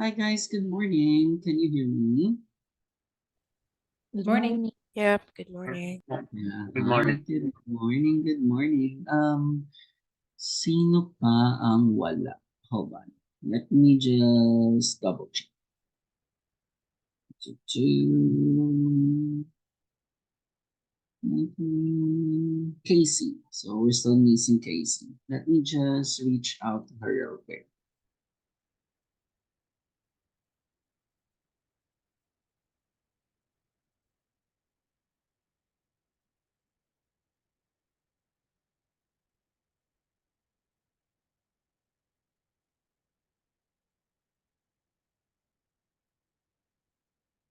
Hi guys, good morning. Can you hear me? Good Morning. morning. Yep, good morning. Yeah, Good hi, morning. good morning, good morning. Sino pa ang wala? Hold on. Let me just double check. Casey. So we're still missing Casey. Let me just reach out to her real quick.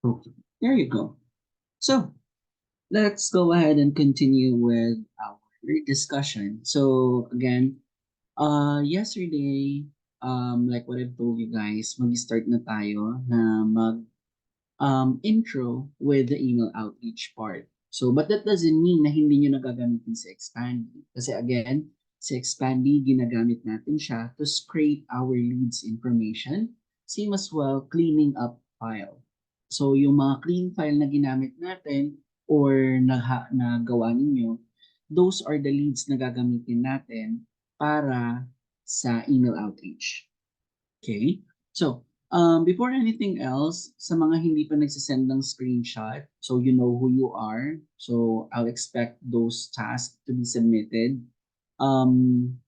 Okay, there you go. So let's go ahead and continue with our discussion. So again, yesterday, like what I've told you guys, mag-start na tayo na intro with the email outreach part. So, but that doesn't mean na hindi nyo nagagamitin sa Expandy. Kasi again, sa Expandy, ginagamit natin siya to scrape our leads information. Same as well, cleaning up file. So, yung mga clean file na ginamit natin or nagawa ninyo, those are the leads na gagamitin natin para sa email outreach. Okay? So, before anything else, sa mga hindi pa nagsisend ng screenshot, so you know who you are. So, I'll expect those tasks to be submitted um,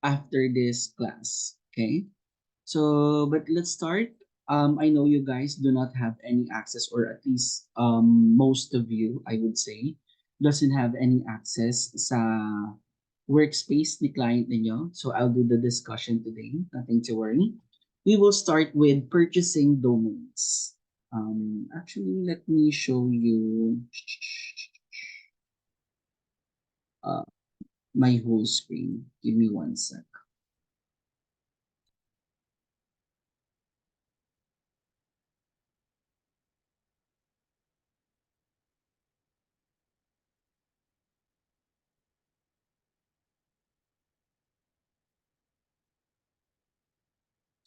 after this class. Okay? So, but let's start. I know you guys do not have any access, or at least most of you, I would say, doesn't have any access sa workspace ni client ninyo. So I'll do the discussion today. Nothing to worry. We will start with purchasing domains. Actually, let me show you my whole screen. Give me one sec.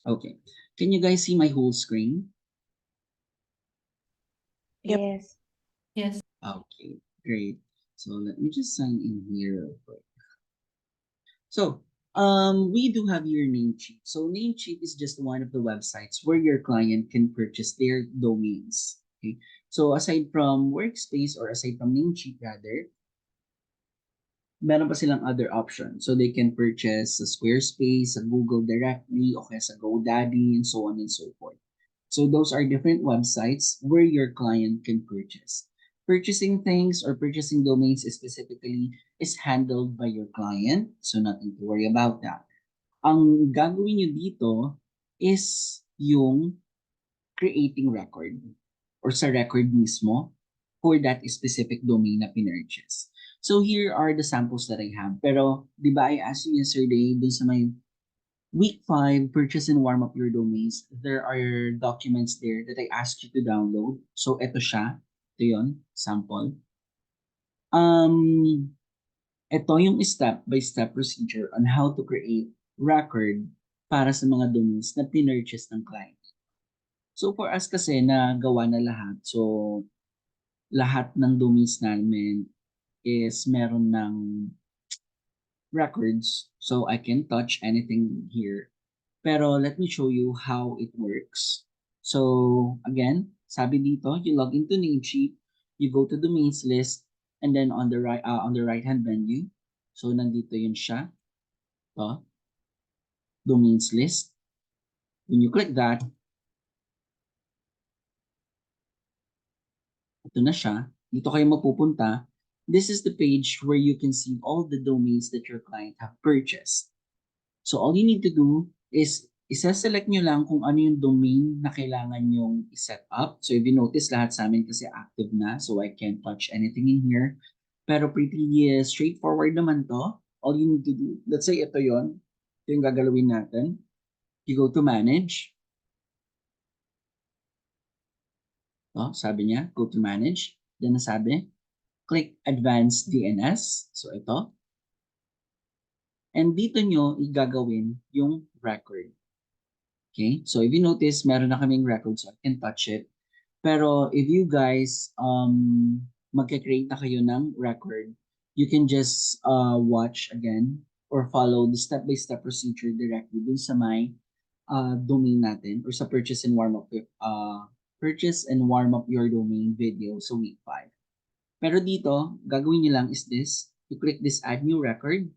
Okay. Can you guys see my whole screen? Yep. Yes. Yes. Okay, great. So let me just sign in here real quick. So we do have your Namecheap. So Namecheap is just one of the websites where your client can purchase their domains. Okay. So aside from Workspace or aside from Namecheap rather, meron pa silang other options. So they can purchase sa Squarespace, sa Google directly, o kaya sa GoDaddy, and so on and so forth. So those are different websites where your client can purchase. Purchasing things or purchasing domains specifically is handled by your client, so nothing to worry about that. Ang gagawin nyo dito is yung creating record or sa record mismo for that specific domain na pinurchase. So here are the samples that I have. Pero di ba I asked you yesterday dun sa may week 5, purchase and warm up your domains, there are documents there that I asked you to download. So ito siya. Ito yun, sample. Ito yung step-by-step procedure on how to create record para sa mga domains na pinurchase ng client. So for us kasi na gawa na lahat, so lahat ng domains namin is meron ng records. So I can touch anything here. Pero let me show you how it works. So again, sabi dito, you log into Namecheap, you go to domains list, and then on the right hand menu, so nandito yun siya, to, domains list. When you click that, ito na siya. Dito kayo mapupunta. This is the page where you can see all the domains that your client have purchased. So all you need to do is isa-select nyo lang kung ano yung domain na kailangan nyong i-set up. So if you notice, lahat sa amin kasi active na, so I can't touch anything in here. Pero pretty straightforward naman to. All you need to do, let's say ito yon, ito yung gagalawin natin. You go to manage. Sabi niya, go to manage. Then nasabi, click advanced DNS. So ito. And dito nyo igagawin yung record. Okay? So if you notice, meron na kaming record so I can touch it. Pero if you guys magka-create na kayo ng record, you can just watch again or follow the step-by-step procedure directly dun sa my domain natin or sa purchase and warm up your domain video sa week 5. Pero dito, gagawin niyo lang is this, you click this add new record.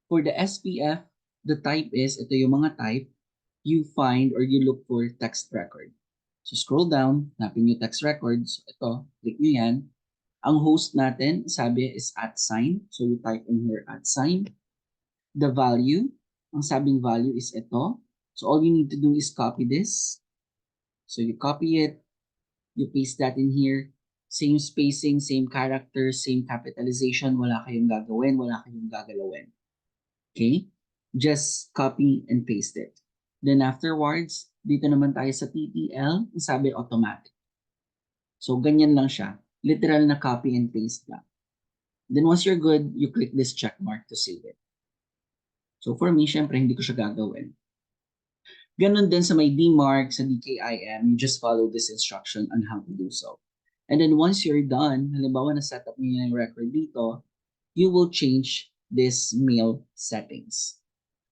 For the SPF, the type is, ito yung mga type, you find or you look for text record. So scroll down, hanapin nyo text records. Ito, click nyo yan. Ang host natin, sabi is @sign. So you type in here @sign. The value, ang sabing value is ito. So all you need to do is copy this. So you copy it, you paste that in here. Same spacing, same characters, same capitalization. Wala kayong gagawin, wala kayong gagalawin. Okay? Just copy and paste it. Then afterwards, dito naman tayo sa TTL, sabi automatic. So ganyan lang siya. Literal na copy and paste lang. Then once you're good, you click this check mark to save it. So for me, syempre hindi ko siya gagawin. Ganon din sa may DMARC, sa DKIM, you just follow this instruction on how to do so. And then once you're done, halimbawa na setup niyo yung record dito, you will change this mail settings.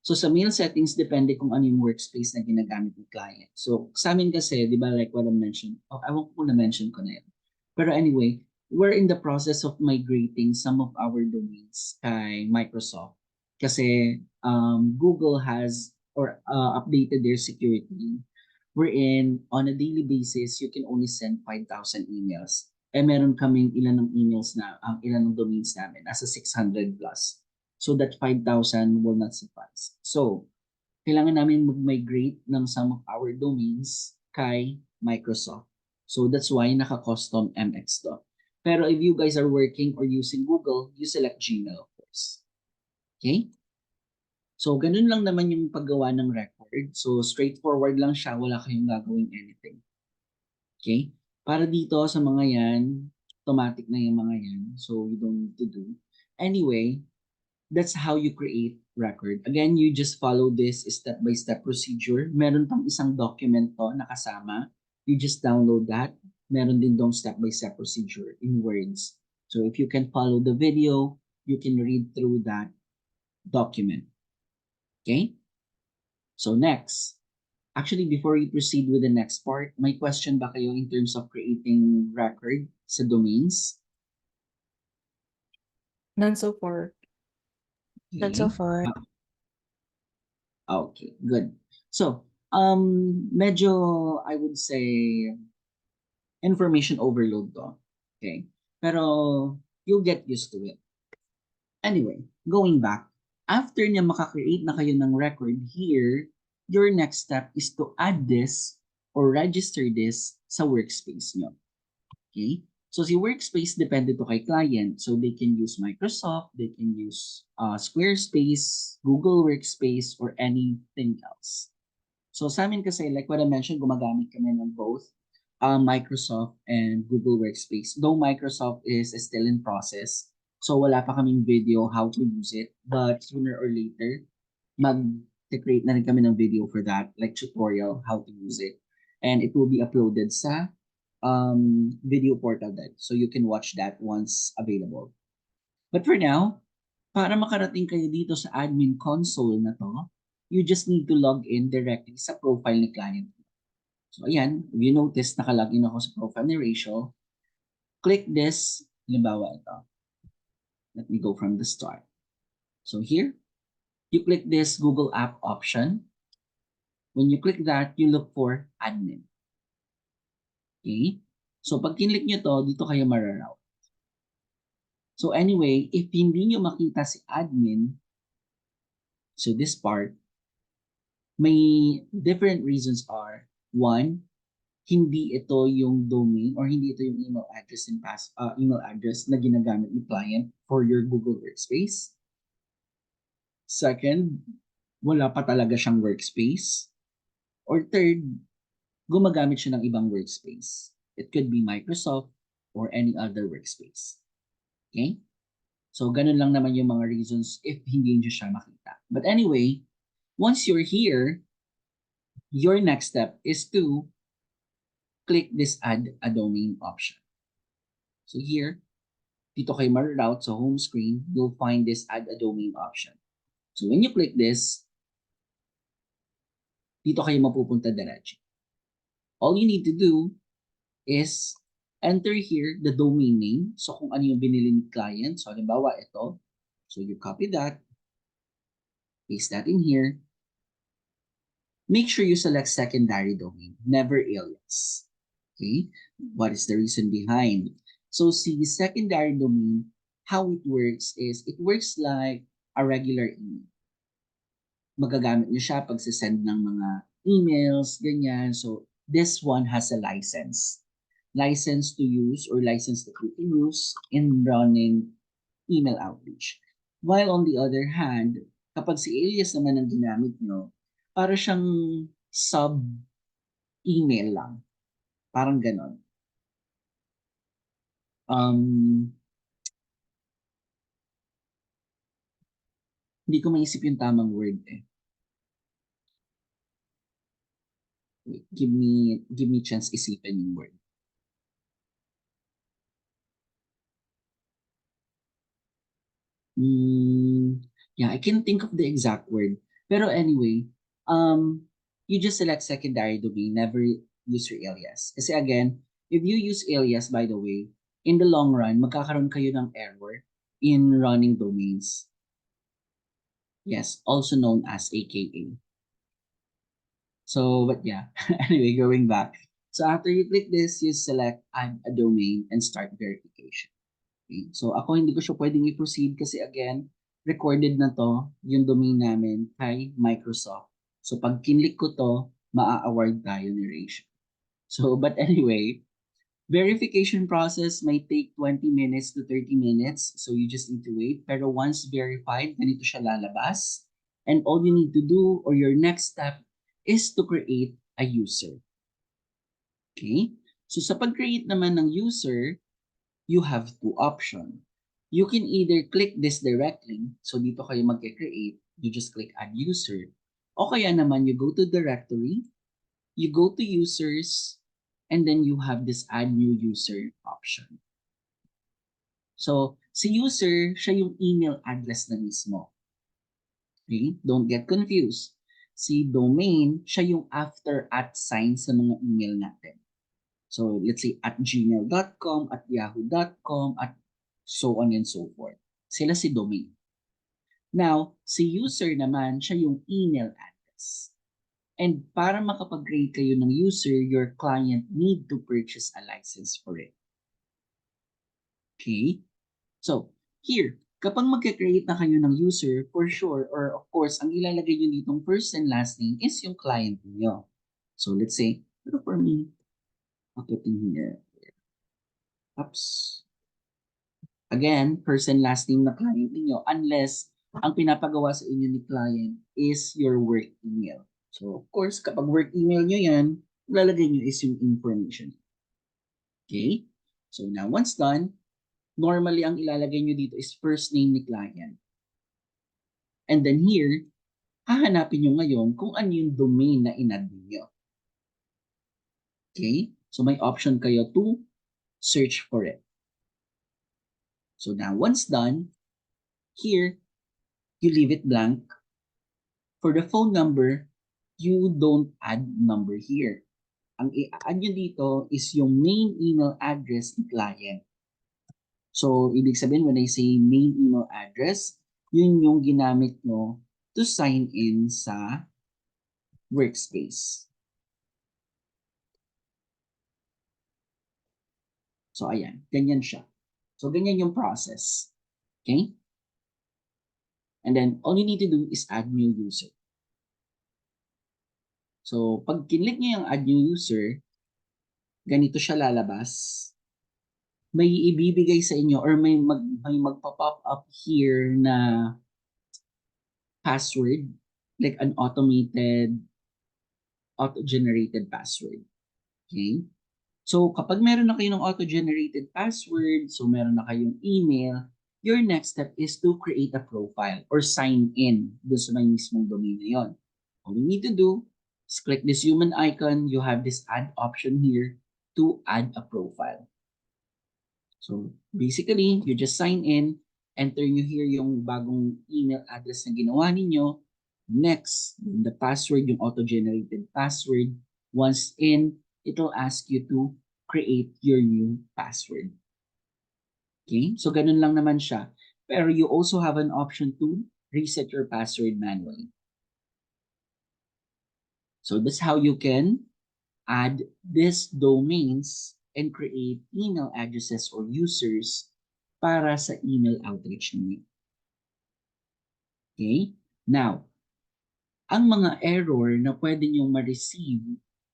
So sa mail settings, depende kung ano yung workspace na ginagamit ng client. So sa amin kasi, di ba like what I mentioned, I won't ko na-mention ko na yan. Pero anyway, we're in the process of migrating some of our domains kay Microsoft. Kasi Google has or updated their security wherein on a daily basis, you can only send 5,000 emails. Meron kaming ilan ng emails na, ilan ng domains namin, nasa 600 plus. So that 5,000 will not suffice. So, kailangan namin mag-migrate ng some of our domains kay Microsoft. So that's why naka-custom MX to. Pero if you guys are working or using Google, you select Gmail of course. Okay? So ganun lang naman yung paggawa ng record. So straightforward lang siya, wala kayong gagawin anything. Okay? Para dito sa mga yan, automatic na yung mga yan. So you don't need to do. Anyway, that's how you create record. Again, you just follow this step-by-step procedure. Meron pang isang document to na kasama. You just download that. Meron din dong step-by-step procedure in words. So if you can follow the video, you can read through that document. Okay? So next, actually before we proceed with the next part, may question ba kayo in terms of creating record sa domains? None so far. Not so Okay. far. Okay, good. So, medyo I would say information overload to. Okay? Pero you'll get used to it. Anyway, going back, after niya makakreate na kayo ng record here, your next step is to add this or register this sa workspace nyo. Okay? So si workspace depende to kay client. So they can use Microsoft, they can use Squarespace, Google Workspace, or anything else. So sa amin kasi, like what I mentioned, gumagamit kami ng both Microsoft and Google Workspace. Though Microsoft is still in process, so wala pa kaming video how to use it. But sooner or later, mag-create na rin kami ng video for that, like tutorial how to use it. And it will be uploaded sa video portal din. So you can watch that once available. But for now, para makarating kayo dito sa admin console na to, you just need to log in directly sa profile ni client. So ayan, if you notice, nakalogin ako sa profile ni Rachel. Click this, halimbawa ito. Let me go from the start. So here, you click this Google App option. When you click that, you look for admin. Okay? So pag kinlik nyo to, dito kayo mararoute. So anyway, if hindi nyo makita si admin, so this part, may different reasons are, one, hindi ito yung domain or hindi ito yung email address and email address na ginagamit ni client for your Google Workspace. Second, wala pa talaga siyang workspace. Or third, gumagamit siya ng ibang workspace. It could be Microsoft or any other workspace. Okay? So, ganun lang naman yung mga reasons if hindi nyo siya makita. But anyway, once you're here, your next step is to click this add a domain option. So here, dito kayo ma-route sa home screen, you'll find this add a domain option. So when you click this, dito kayo mapupunta diretso. All you need to do is enter here the domain name. So kung ano yung binili ni client. So halimbawa ito. So you copy that. Paste that in here. Make sure you select secondary domain, never alias. Okay? What is the reason behind? So see, secondary domain, how it works is, it works like a regular email. Magagamit nyo siya pag send ng mga emails, ganyan. So this one has a license. License to use or license that you can use in running email outreach. While on the other hand, kapag si alias naman ang ginamit nyo, para siyang sub-email lang. Parang ganon. Hindi ko maisip yung tamang word eh. Wait, give me chance isipin yung word. Yeah, I can't think of the exact word. Pero anyway, you just select secondary domain, never use your alias. Kasi again, if you use alias, by the way, in the long run, magkakaroon kayo ng error in running domains. Yes, also known as AKA. So, but yeah, anyway, going back. So after you click this, you select add a domain and start verification. Okay. So ako hindi ko siya pwedeng i-proceed kasi again, recorded na to yung domain namin kay Microsoft. So pag kinlik ko to, maa-award tayo ni Rachel. So but anyway, verification process may take 20 minutes to 30 minutes. So you just need to wait. Pero once verified, ganito siya lalabas. And all you need to do or your next step is to create a user. Okay? So sa pag-create naman ng user, you have two options. You can either click this directly. So dito kayo mag-create. You just click add user. O kaya naman you go to directory, you go to users, and then you have this add new user option. So si user, siya yung email address na mismo. Okay? Don't get confused. Si domain, siya yung after @ sign sa mga email natin. So let's say at gmail.com, at yahoo.com, at so on and so forth. Sila si domain. Now, si user naman, siya yung email address. And para makapag-create kayo ng user, your client need to purchase a license for it. Okay? So, here, kapag mag-create na kayo ng user, for sure, or of course, ang ilalagay nyo ditong first and last name is yung client niyo. So, let's say, pero for me, I'll put in here. Oops. Again, first and last name na client niyo unless ang pinapagawa sa inyo ni client is your work email. So, of course, kapag work email nyo yan, lalagay nyo is yung information. Okay? So, now once done, normally ang ilalagay nyo dito is first name ni client. And then here, hahanapin nyo ngayon kung ano yung domain na in-add niyo. Okay? So, may option kayo to search for it. So, now once done, here, you leave it blank. For the phone number, you don't add number here. Ang i-add nyo dito is yung main email address ng client. So, ibig sabihin when I say main email address, yun yung ginamit nyo to sign in sa workspace. So, ayan. Ganyan siya. So, ganyan yung process. Okay? And then, all you need to do is add new user. So, pag kinlik nyo yung add new user, ganito siya lalabas. May ibibigay sa inyo or may magpa-pop up here na password, like an auto-generated password. Okay? So, kapag meron na kayo ng auto-generated password, so meron na kayong email, your next step is to create a profile or sign in doon sa may mismong domain na yun. All you need to do Just click this human icon. You have this add option here to add a profile. So basically, you just sign in, enter nyo here yung bagong email address na ginawa ninyo. Next, the password, yung auto-generated password. Once in, it'll ask you to create your new password. Okay? So ganun lang naman siya. Pero you also have an option to reset your password manually. So that's how you can add these domains and create email addresses or users para sa email outreach niyo. Okay? Now, ang mga error na pwede niyong ma-receive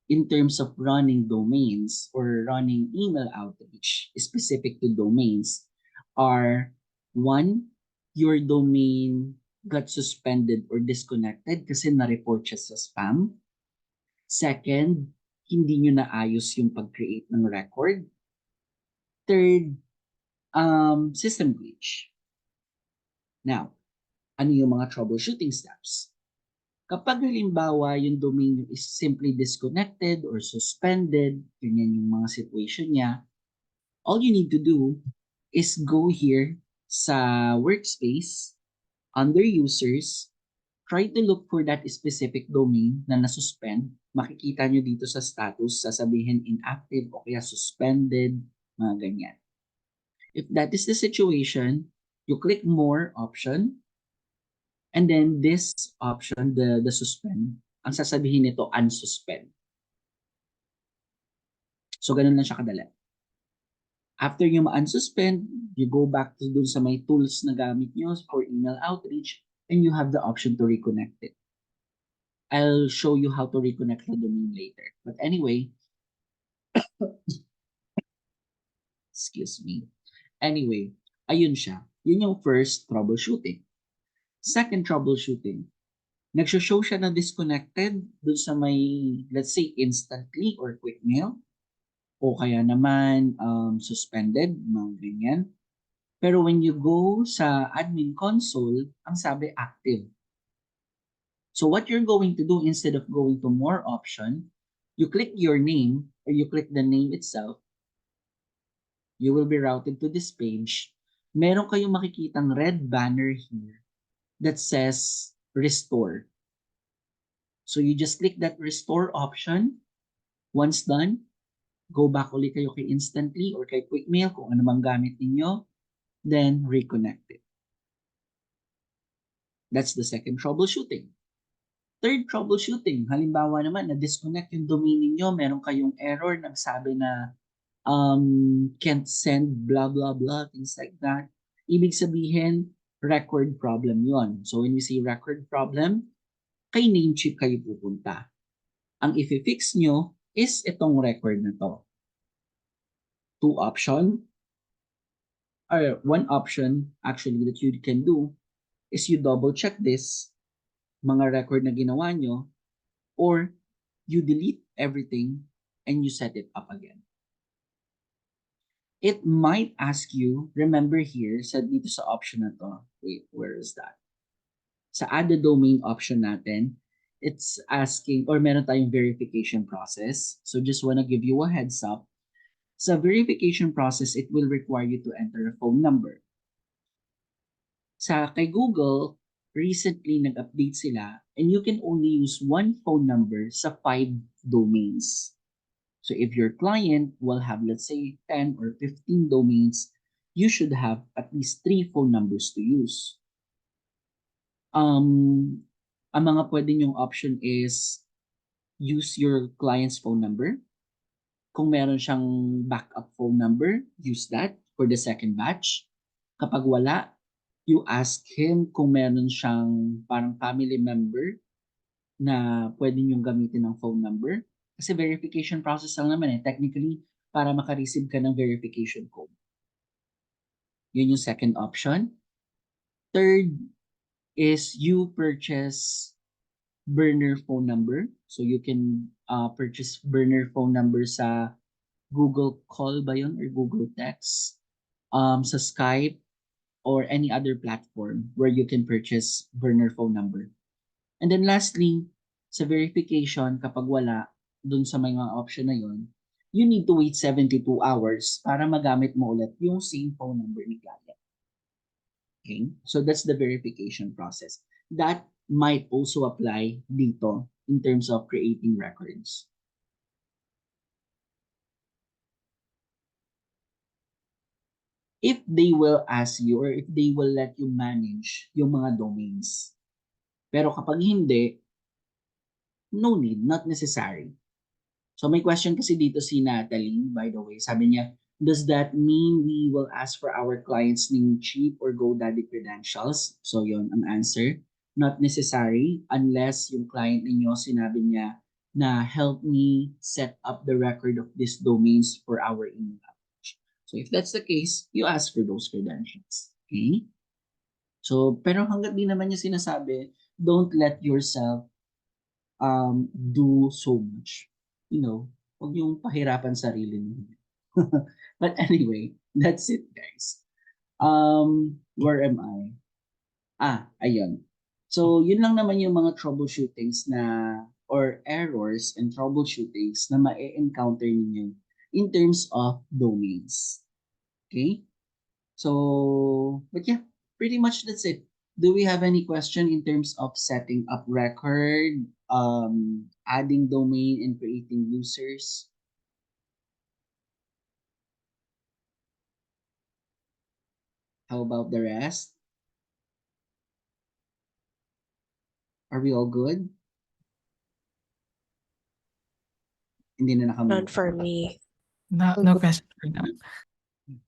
in terms of running domains or running email outreach specific to domains are: one, your domain got suspended or disconnected kasi na-report siya sa spam. Second, hindi nyo naayos yung pag-create ng record. Third, system glitch. Now, ano yung mga troubleshooting steps? Kapag halimbawa yung domain nyo is simply disconnected or suspended, ganyan yung mga situation niya, all you need to do is go here sa workspace, under users, try to look for that specific domain na nasuspend. Makikita nyo dito sa status, sasabihin inactive o kaya suspended, mga ganyan. If that is the situation, you click more option, and then this option, the suspend, ang sasabihin nito unsuspend. So ganun lang siya kadali. After nyo ma-unsuspend, you go back to dun sa may tools na gamit nyo for email outreach, and you have the option to reconnect it. I'll show you how to reconnect the domain later. But anyway, excuse me. Anyway, ayun siya. Yun yung first troubleshooting. Second troubleshooting, nagsho-show siya na disconnected dun sa may, let's say, instantly or quick mail, o kaya naman suspended, mga ganyan. Pero when you go sa admin console, ang sabi active. So what you're going to do, instead of going to more option, you click your name or you click the name itself, you will be routed to this page. Meron kayong makikitang red banner here that says restore. So you just click that restore option. Once done, go back ulit kayo kay instantly or kay quick mail kung ano mang gamit ninyo, then reconnect it. That's the second troubleshooting. Third troubleshooting, halimbawa naman na-disconnect yung domain ninyo, meron kayong error, nagsabi na can't send blah blah blah, things like that. Ibig sabihin, record problem yon. So when we say record problem, kay Namecheap kayo pupunta. Ang i-fix nyo is itong record na to. One option actually that you can do is you double check this, mga record na ginawa nyo, or you delete everything and you set it up again. It might ask you, remember here, sa dito sa option na to, wait, where is that? Sa add the domain option natin, it's asking, or meron tayong verification process. So just wanna give you a heads up. Sa verification process, it will require you to enter a phone number. Sa kay Google, recently nag-update sila and you can only use one phone number sa 5 domains. So if your client will have, let's say, 10 or 15 domains, you should have at least 3 phone numbers to use. Ang mga pwede nyong option is use your client's phone number. Kung meron siyang backup phone number, use that for the second batch. Kapag wala, you ask him kung meron siyang parang family member na pwede nyong gamitin ng phone number. Kasi verification process lang naman technically, para makareceive ka ng verification code. Yun yung second option. Third is you purchase burner phone number. So you can purchase burner phone number sa Google Call ba yun or Google Text, sa Skype, or any other platform where you can purchase burner phone number. And then lastly, sa verification, kapag wala dun sa mga option na yun, you need to wait 72 hours para magamit mo ulit yung same phone number ni client. Okay? So that's the verification process. That might also apply dito in terms of creating records. If they will ask you or if they will let you manage yung mga domains. Pero kapag hindi, no need, not necessary. So may question kasi dito si Natalie, by the way. Sabi niya, does that mean we will ask for our clients ng cheap or GoDaddy credentials? So yon ang answer. Not necessary unless yung client ninyo sinabi niya na help me set up the record of these domains for our email application. So if that's the case, you ask for those credentials. Okay? So, pero hanggat di naman niya sinasabi, don't let yourself do so much. You know, huwag yung pahirapan sarili niyo. But anyway, that's it, guys. Where am I? Ayun. So, yun lang naman yung mga troubleshootings na or errors and troubleshootings na ma-encounter ninyo in terms of domains. Okay? So, but yeah, pretty much that's it. Do we have any question in terms of setting up record, adding domain and creating users? How about the rest? Are we all good? Hindi na None nakamove. for me. No question for now.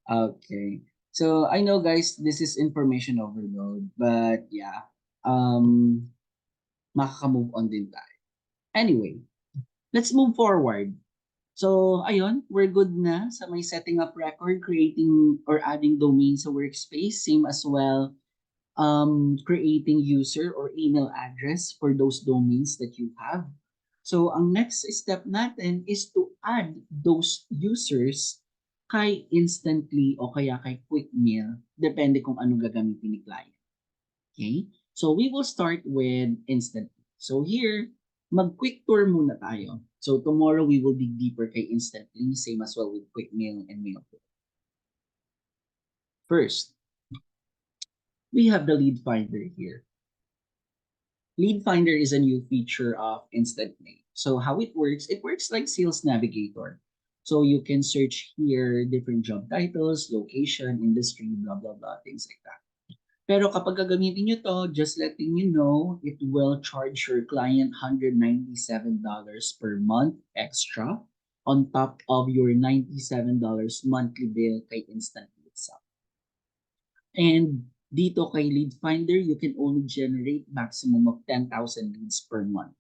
Okay. So I know guys, this is information overload, but yeah, makaka-move on din tayo. Anyway, let's move forward. So ayun, we're good na sa may setting up record, creating or adding domain sa workspace, same as well creating user or email address for those domains that you have. So ang next step natin is to add those users kay instantly o kaya kay quick mail, depende kung ano gagamitin ni client. Okay? So we will start with instantly. So here, mag-quick tour muna tayo. So tomorrow we will dig deeper kay instantly, same as well with quick mail and mail tour. First, we have the lead finder here. Lead Finder is a new feature of Instant Mail. So how it works like Sales Navigator. So you can search here different job titles, location, industry, blah, blah, blah, things like that. Pero kapag gagamitin nyo to, just letting you know, it will charge your client $197 per month extra on top of your $97 monthly bill kay Instant itself. And dito kay Lead Finder, you can only generate maximum of 10,000 leads per month.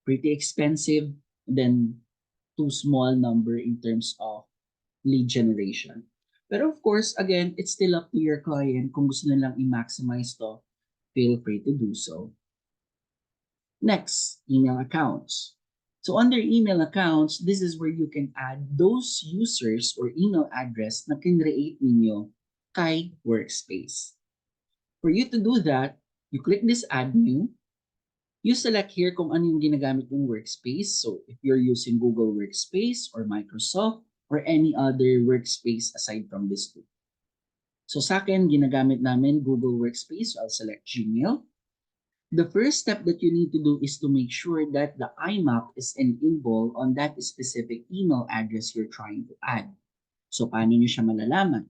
Pretty expensive, then too small number in terms of lead generation. Pero of course, again, it's still up to your client kung gusto nilang i-maximize to, feel free to do so. Next, email accounts. So under email accounts, this is where you can add those users or email address na kinreate ninyo kay Workspace. For you to do that, you click this Add New. You select here kung ano yung ginagamit yung workspace. So if you're using Google Workspace or Microsoft or any other workspace aside from this two. So sa akin, ginagamit namin Google Workspace. So I'll select Gmail. The first step that you need to do is to make sure that the IMAP is enabled on that specific email address you're trying to add. So paano nyo siya malalaman?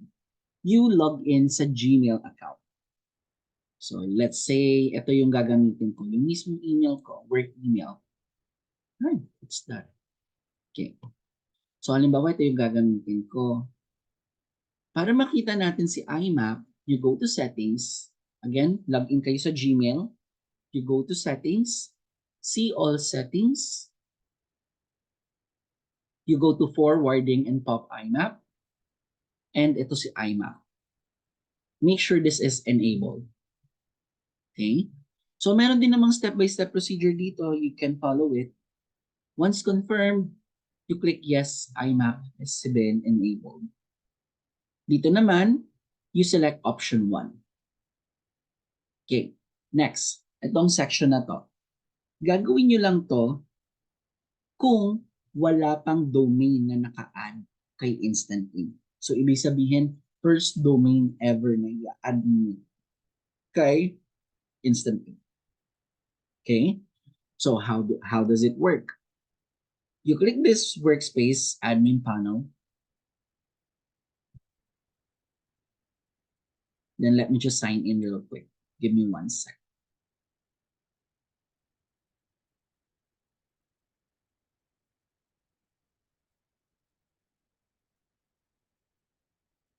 You log in sa Gmail account. So let's say ito yung gagamitin ko, yung mismong email ko, work email. Right, it's that. Okay. So halimbawa ito yung gagamitin ko. Para makita natin si IMAP, you go to settings. Again, log in kayo sa Gmail. You go to settings, see all settings. You go to forwarding and pop IMAP. And ito si IMAP. Make sure this is enabled. Okay? So meron din namang step-by-step procedure dito. You can follow it. Once confirmed, you click yes, IMAP has been enabled. Dito naman, you select option 1. Okay, next. Itong section na to. Gagawin nyo lang to kung wala pang domain na naka-add kay Instant Ink. So, ibig sabihin, first domain ever na i-add nyo kay Instant Ink. Okay? So, how does it work? You click this workspace admin panel. Then let me just sign in real quick. Give me 1 sec.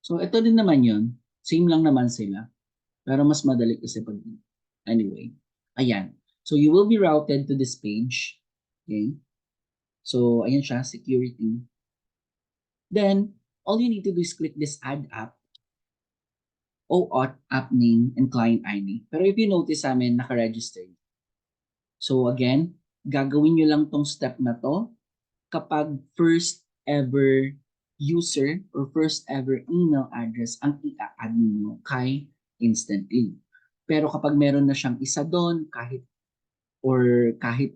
So, ito din naman yun. Same lang naman sila. Pero mas madali kasi pag... Anyway. Ayan. So, you will be routed to this page. Okay? So, ayan siya, security. Then, all you need to do is click this add app, OAuth app name, and client ID. Pero if you notice sa amin, naka-register. So, again, gagawin nyo lang tong step na to kapag first ever user or first ever email address ang i-add mo kay Instantly. Pero kapag meron na siyang isa doon, kahit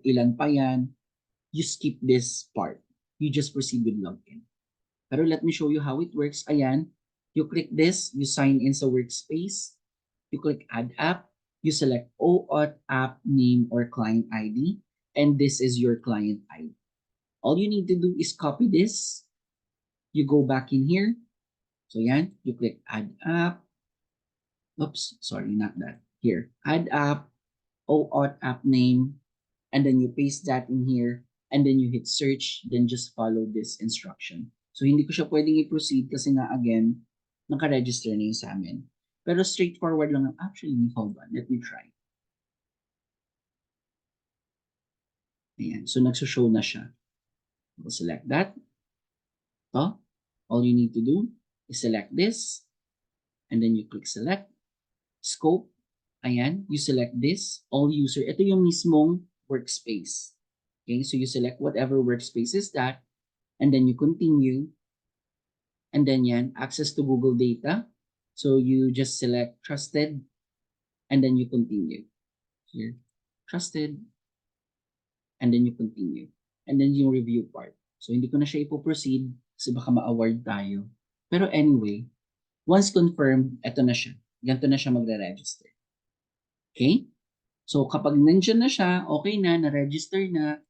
ilan pa yan, you skip this part. You just proceed with login. Pero let me show you how it works. Ayan, you click this, you sign in sa workspace, you click add app, you select OAuth app name or client ID, and this is your client ID. All you need to do is copy this. You go back in here. So yan, you click add app. Oops, sorry, not that. Here, add app, OAuth app name, and then you paste that in here, and then you hit search, then just follow this instruction. So hindi ko siya pwedeng i-proceed kasi nga again, naka-register na yun sa amin. Pero straightforward lang. Actually, hold on, let me try. Ayan, so nagsushow na siya. We'll select that. To, all you need to do is select this, and then you click select, scope, ayan, you select this, all user, ito yung mismong workspace. Okay, so you select whatever workspace is that, and then you continue, and then yan, access to Google data, so you just select trusted, and then you continue. Here, trusted, and then you continue. And then yung review part. So hindi ko na siya ipo-proceed kasi baka ma-award tayo. Pero anyway, once confirmed, eto na siya. Ganito na siya magre-register. Okay? So kapag nandiyan na siya, okay na, na-register na,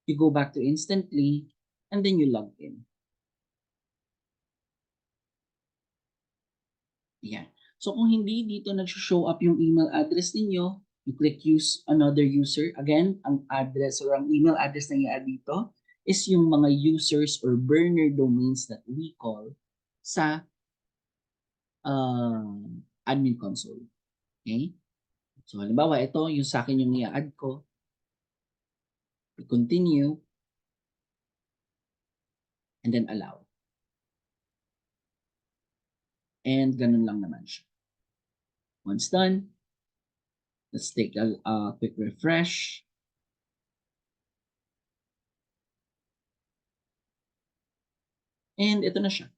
you go back to Instantly, and then you log in. Ayan. So kung hindi dito nag-show up yung email address ninyo, you click use another user. Again, ang address or ang email address na i-add dito is yung mga users or burner domains that we call sa admin console. Okay? So halimbawa, ito yung sa akin yung i-add ko. Continue. And then allow. And ganun lang naman siya. Once done, let's take a quick refresh. And ito na siya.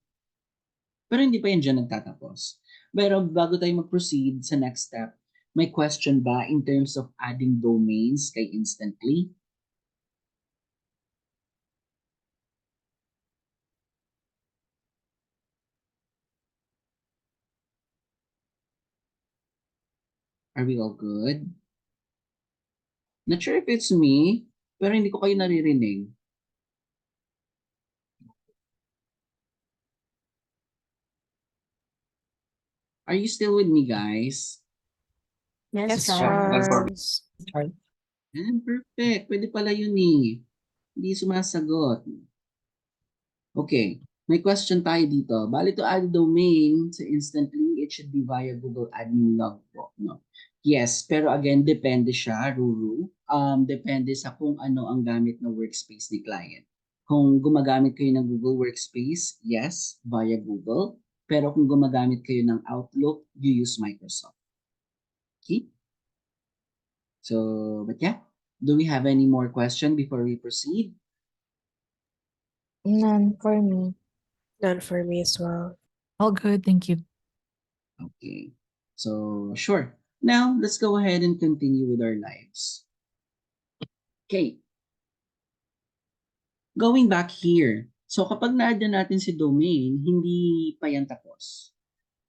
Pero hindi pa yan dyan nagtatapos. Pero bago tayo mag-proceed sa next step, may question ba in terms of adding domains kay Instantly? Are we all good? Not sure if it's me, pero hindi ko kayo naririnig. Are you still with me, guys? Yes, Charles. Perfect. Pwede pala yun eh. Hindi sumasagot. Okay. May question tayo dito. Bali to add domain sa Instantly, it should be via Google Admin Log po. No? Yes, pero again, depende siya, Ruru. Depende sa kung ano ang gamit na workspace ni client. Kung gumagamit kayo ng Google Workspace, yes, via Google. Pero kung gumagamit kayo ng Outlook, you use Microsoft. Okay? So, but yeah, do we have any more question before we proceed? None for me. None for me as well. All good, thank you. Okay, so sure. Now, let's go ahead and continue with our lives. Okay. Going back here. So kapag na-add na natin si domain, hindi pa yan tapos.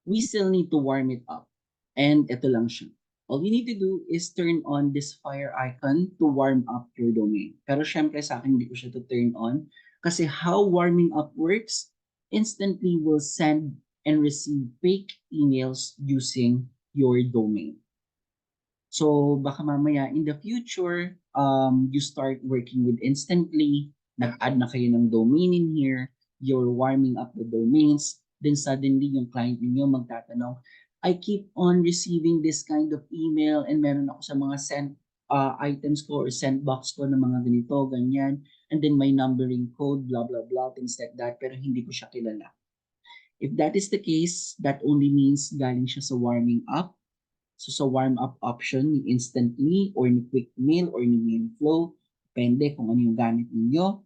We still need to warm it up. And ito lang siya. All you need to do is turn on this fire icon to warm up your domain. Pero syempre sa akin hindi ko siya to turn on kasi how warming up works, instantly will send and receive fake emails using your domain. So baka mamaya in the future, you start working with Instantly, nag-add na kayo ng domain in here, you're warming up the domains, then suddenly yung client niyo magtatanong, I keep on receiving this kind of email and meron ako sa mga sent items ko or sent box ko ng mga ganito, ganyan, and then may numbering code, blah, blah, blah, things like that, pero hindi ko siya kilala. If that is the case, that only means galing siya sa warming up. So sa warm-up option ni Instantly or ni Quick Mail or ni Mailflow, depende kung ano yung gamit ninyo.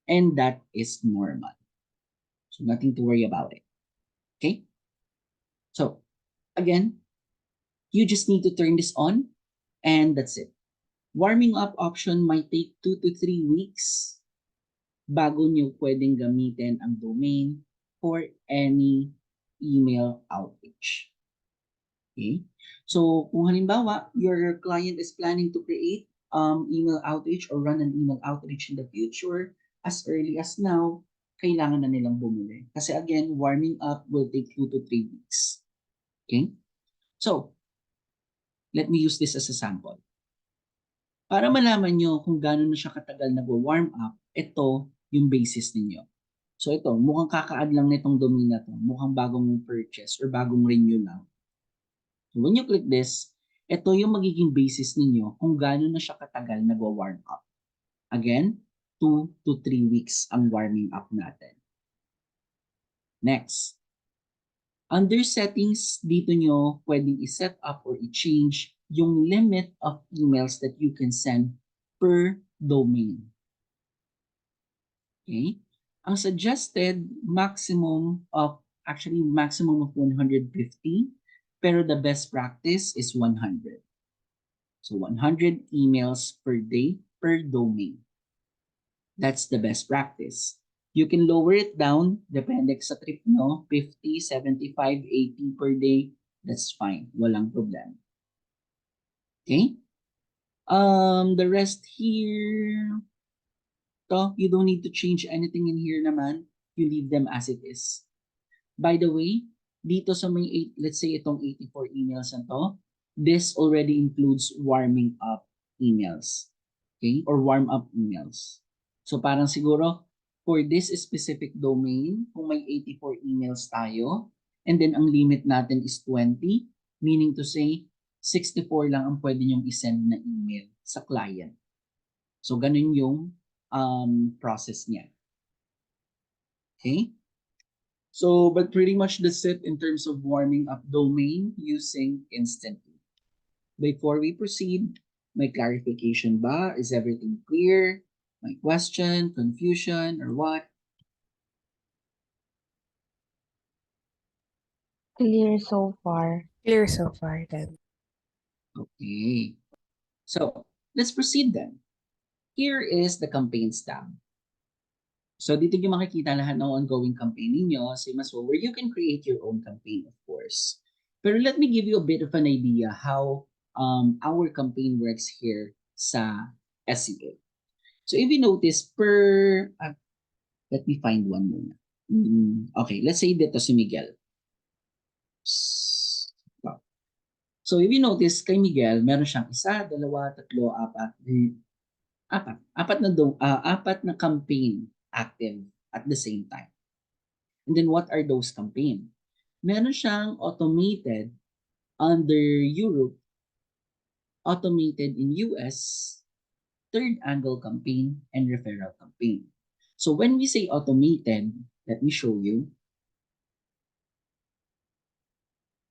And that is normal. So nothing to worry about it. Okay? So, again, you just need to turn this on and that's it. Warming up option might take 2 to 3 weeks bago nyo pwedeng gamitin ang domain for any email outreach. Okay? So, kung halimbawa, your client is planning to create email outreach or run an email outreach in the future, as early as now, kailangan na nilang bumili. Kasi again, warming up will take 2 to 3 weeks. Okay? So, let me use this as a sample. Para malaman nyo kung gaano na siya katagal nag-warm up, ito yung basis ninyo. So ito, mukhang kaka-add lang nitong domain na to. Mukhang bagong purchase or bagong renew lang. So when you click this, ito yung magiging basis ninyo kung gaano na siya katagal nagwa-warm up. Again, 2 to 3 weeks ang warming up natin. Next. Under settings, dito nyo pwedeng i-set up or i-change yung limit of emails that you can send per domain. Okay? Ang suggested maximum of 150. Pero the best practice is 100. So 100 emails per day per domain. That's the best practice. You can lower it down, depende sa trip no, 50, 75, 80 per day. That's fine. Walang problem. Okay? The rest here, you don't need to change anything in here naman. You leave them as it is. By the way, dito sa may, let's say itong 84 emails na to, this already includes warming up emails. Okay? Or warm up emails. So parang siguro, for this specific domain, kung may 84 emails tayo, and then ang limit natin is 20, meaning to say, 64 lang ang pwede nyong isend na email sa client. So ganun yung process niya. Okay? So, but pretty much that's it in terms of warming up domain using Instantly. Before we proceed, may clarification ba? Is everything clear? May question, confusion, or what? Clear so far. Clear so far then. Okay. So, let's proceed then. Here is the campaigns tab. So, dito nyo makikita lahat ng ongoing campaign ninyo, same as well, where you can create your own campaign, of course. Pero let me give you a bit of an idea how our campaign works here sa SCA. So, if you notice, let me find one muna. Okay, let's say dito si Miguel. So, if you notice, kay Miguel, meron siyang 1, 2, 3, 4, apat na campaign active at the same time. And then what are those campaign? Meron siyang automated under Europe, automated in US, third angle campaign, and referral campaign. So when we say automated, let me show you.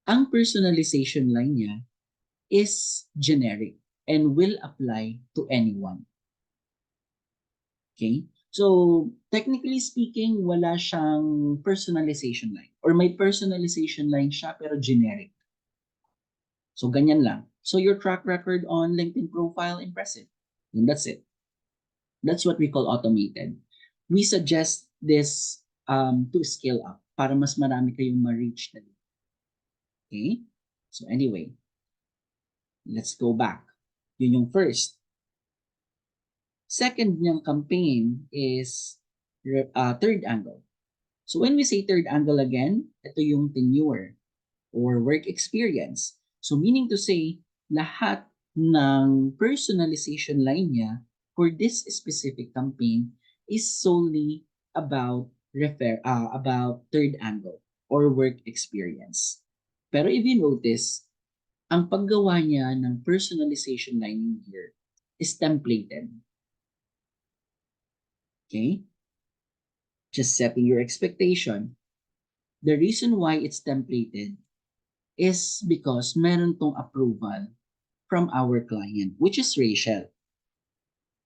Ang personalization line niya is generic and will apply to anyone. Okay? So, technically speaking, wala siyang personalization line. Or may personalization line siya pero generic. So, ganyan lang. So, your track record on LinkedIn profile, impressive. And that's it. That's what we call automated. We suggest this to scale up para mas marami kayong ma-reach na. Okay? So anyway, let's go back. Yun yung first. Second niyang campaign is third angle. So when we say third angle again, ito yung tenure or work experience. So meaning to say, lahat ng personalization line niya for this specific campaign is solely about about third angle or work experience. Pero if you notice, ang paggawa niya ng personalization line here is templated. Okay? Just setting your expectation. The reason why it's templated is because meron tong approval from our client, which is Rachel.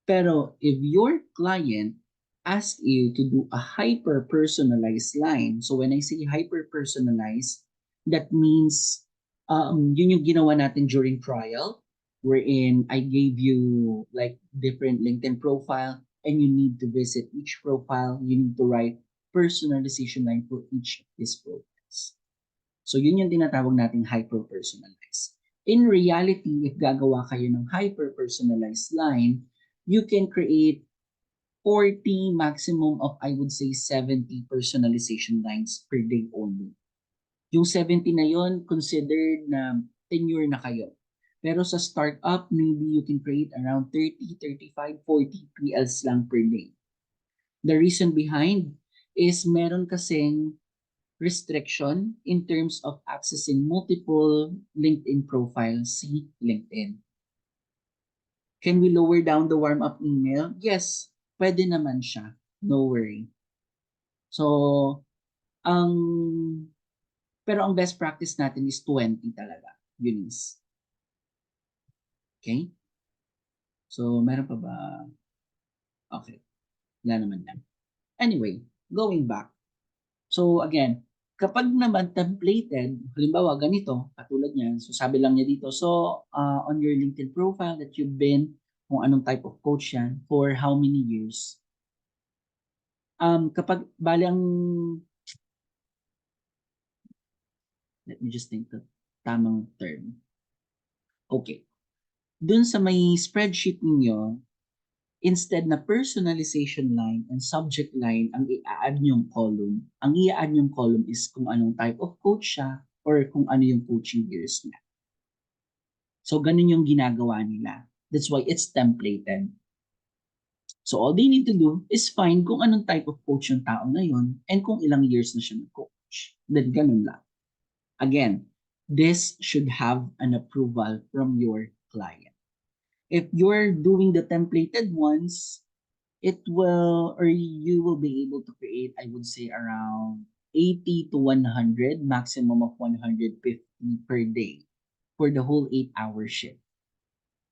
Pero if your client asks you to do a hyper-personalized line, so when I say hyper-personalized, that means yun yung ginawa natin during trial, wherein I gave you like different LinkedIn profile and you need to visit each profile, you need to write personalization line for each of these profiles. So yun yung tinatawag nating hyper-personalized. In reality, if gagawa kayo ng hyper-personalized line, you can create 40 maximum of I would say 70 personalization lines per day only. Yung 70 na yon considered na tenure na kayo. Pero sa startup, maybe you can create around 30, 35, 40 PLs lang per day. The reason behind is meron kasing restriction in terms of accessing multiple LinkedIn profiles si LinkedIn. Can we lower down the warm-up email? Yes, pwede naman siya. No worry. So, pero ang best practice natin is 20 talaga. Yun is. Okay? So, meron pa ba? Okay. Wala naman yan. Anyway, going back. So, again, kapag naman templated, halimbawa ganito, katulad niyan, so sabi lang niya dito, so on your LinkedIn profile that you've been, kung anong type of coach yan, for how many years. Kapag, bali ang, let me just think the tamang term. Okay. Dun sa may spreadsheet ninyo, instead na personalization line and subject line ang i-add nyong column, ang i-add nyong column is kung anong type of coach siya or kung ano yung coaching years niya. So, ganun yung ginagawa nila. That's why it's templated. So, all they need to do is find kung anong type of coach yung tao na yun and kung ilang years na siya nag-coach. Then, ganun lang. Again, this should have an approval from your client. If you're doing the templated ones, it will, or you will be able to create, I would say, around 80 to 100, maximum of 150 per day for the whole 8-hour shift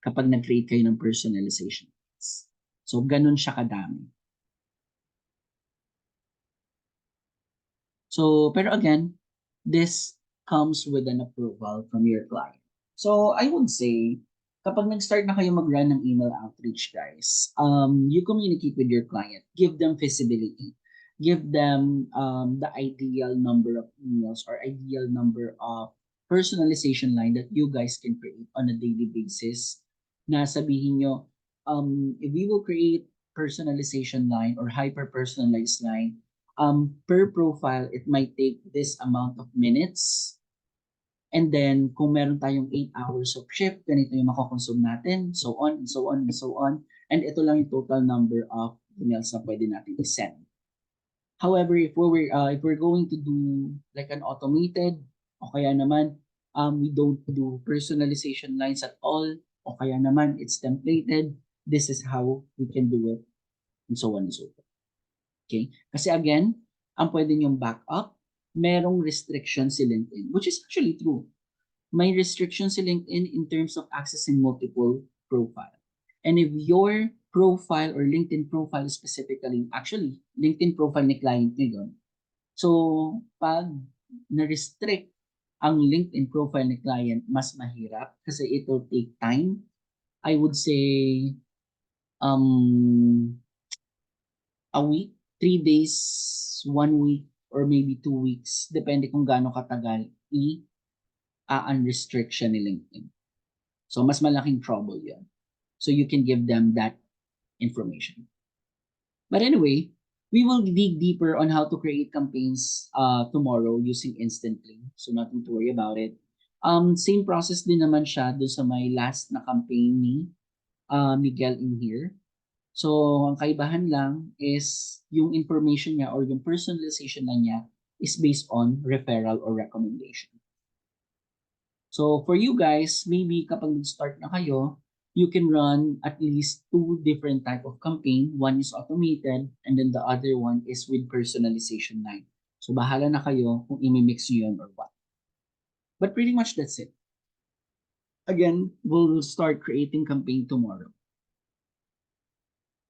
kapag nag-create kayo ng personalization. So, ganun siya kadami. So, pero again, this comes with an approval from your client. So, I would say, kapag nag-start na kayo mag-run ng email outreach, guys, you communicate with your client. Give them visibility. Give them the ideal number of emails or ideal number of personalization line that you guys can create on a daily basis. Na sabihin nyo, if we will create personalization line or hyper-personalized line, per profile, it might take this amount of minutes. And then, kung meron tayong 8 hours of shift, ganito yung makakonsume natin, so on, and so on, and so on. And ito lang yung total number of emails na pwede natin i-send. However, if we're going to do like an automated, o kaya naman, we don't do personalization lines at all, o kaya naman, it's templated, this is how we can do it, and so on and so forth. Okay? Kasi again, ang pwede nyong backup, merong restriction si LinkedIn, which is actually true. May restriction si LinkedIn in terms of accessing multiple profile. And if your profile or LinkedIn profile specifically, actually, LinkedIn profile ni client nyo yun. So, pag na-restrict ang LinkedIn profile ni client, mas mahirap kasi it will take time. I would say um, a week, 3 days, 1 week, or maybe 2 weeks, depende kung gaano katagal i-unrestrict siya ni LinkedIn. So, mas malaking trouble yan. So, you can give them that information. But anyway, we will dig deeper on how to create campaigns tomorrow using Instantly. So, nothing to worry about it. Same process din naman siya dun sa may last na campaign ni Miguel in here. So, ang kaibahan lang is yung information niya or yung personalization na niya is based on referral or recommendation. So, for you guys, maybe kapag nag-start na kayo, you can run at least 2 different type of campaign. One is automated and then the other one is with personalization line. So, bahala na kayo kung imimix nyo yun or what. But pretty much that's it. Again, we'll start creating campaign tomorrow.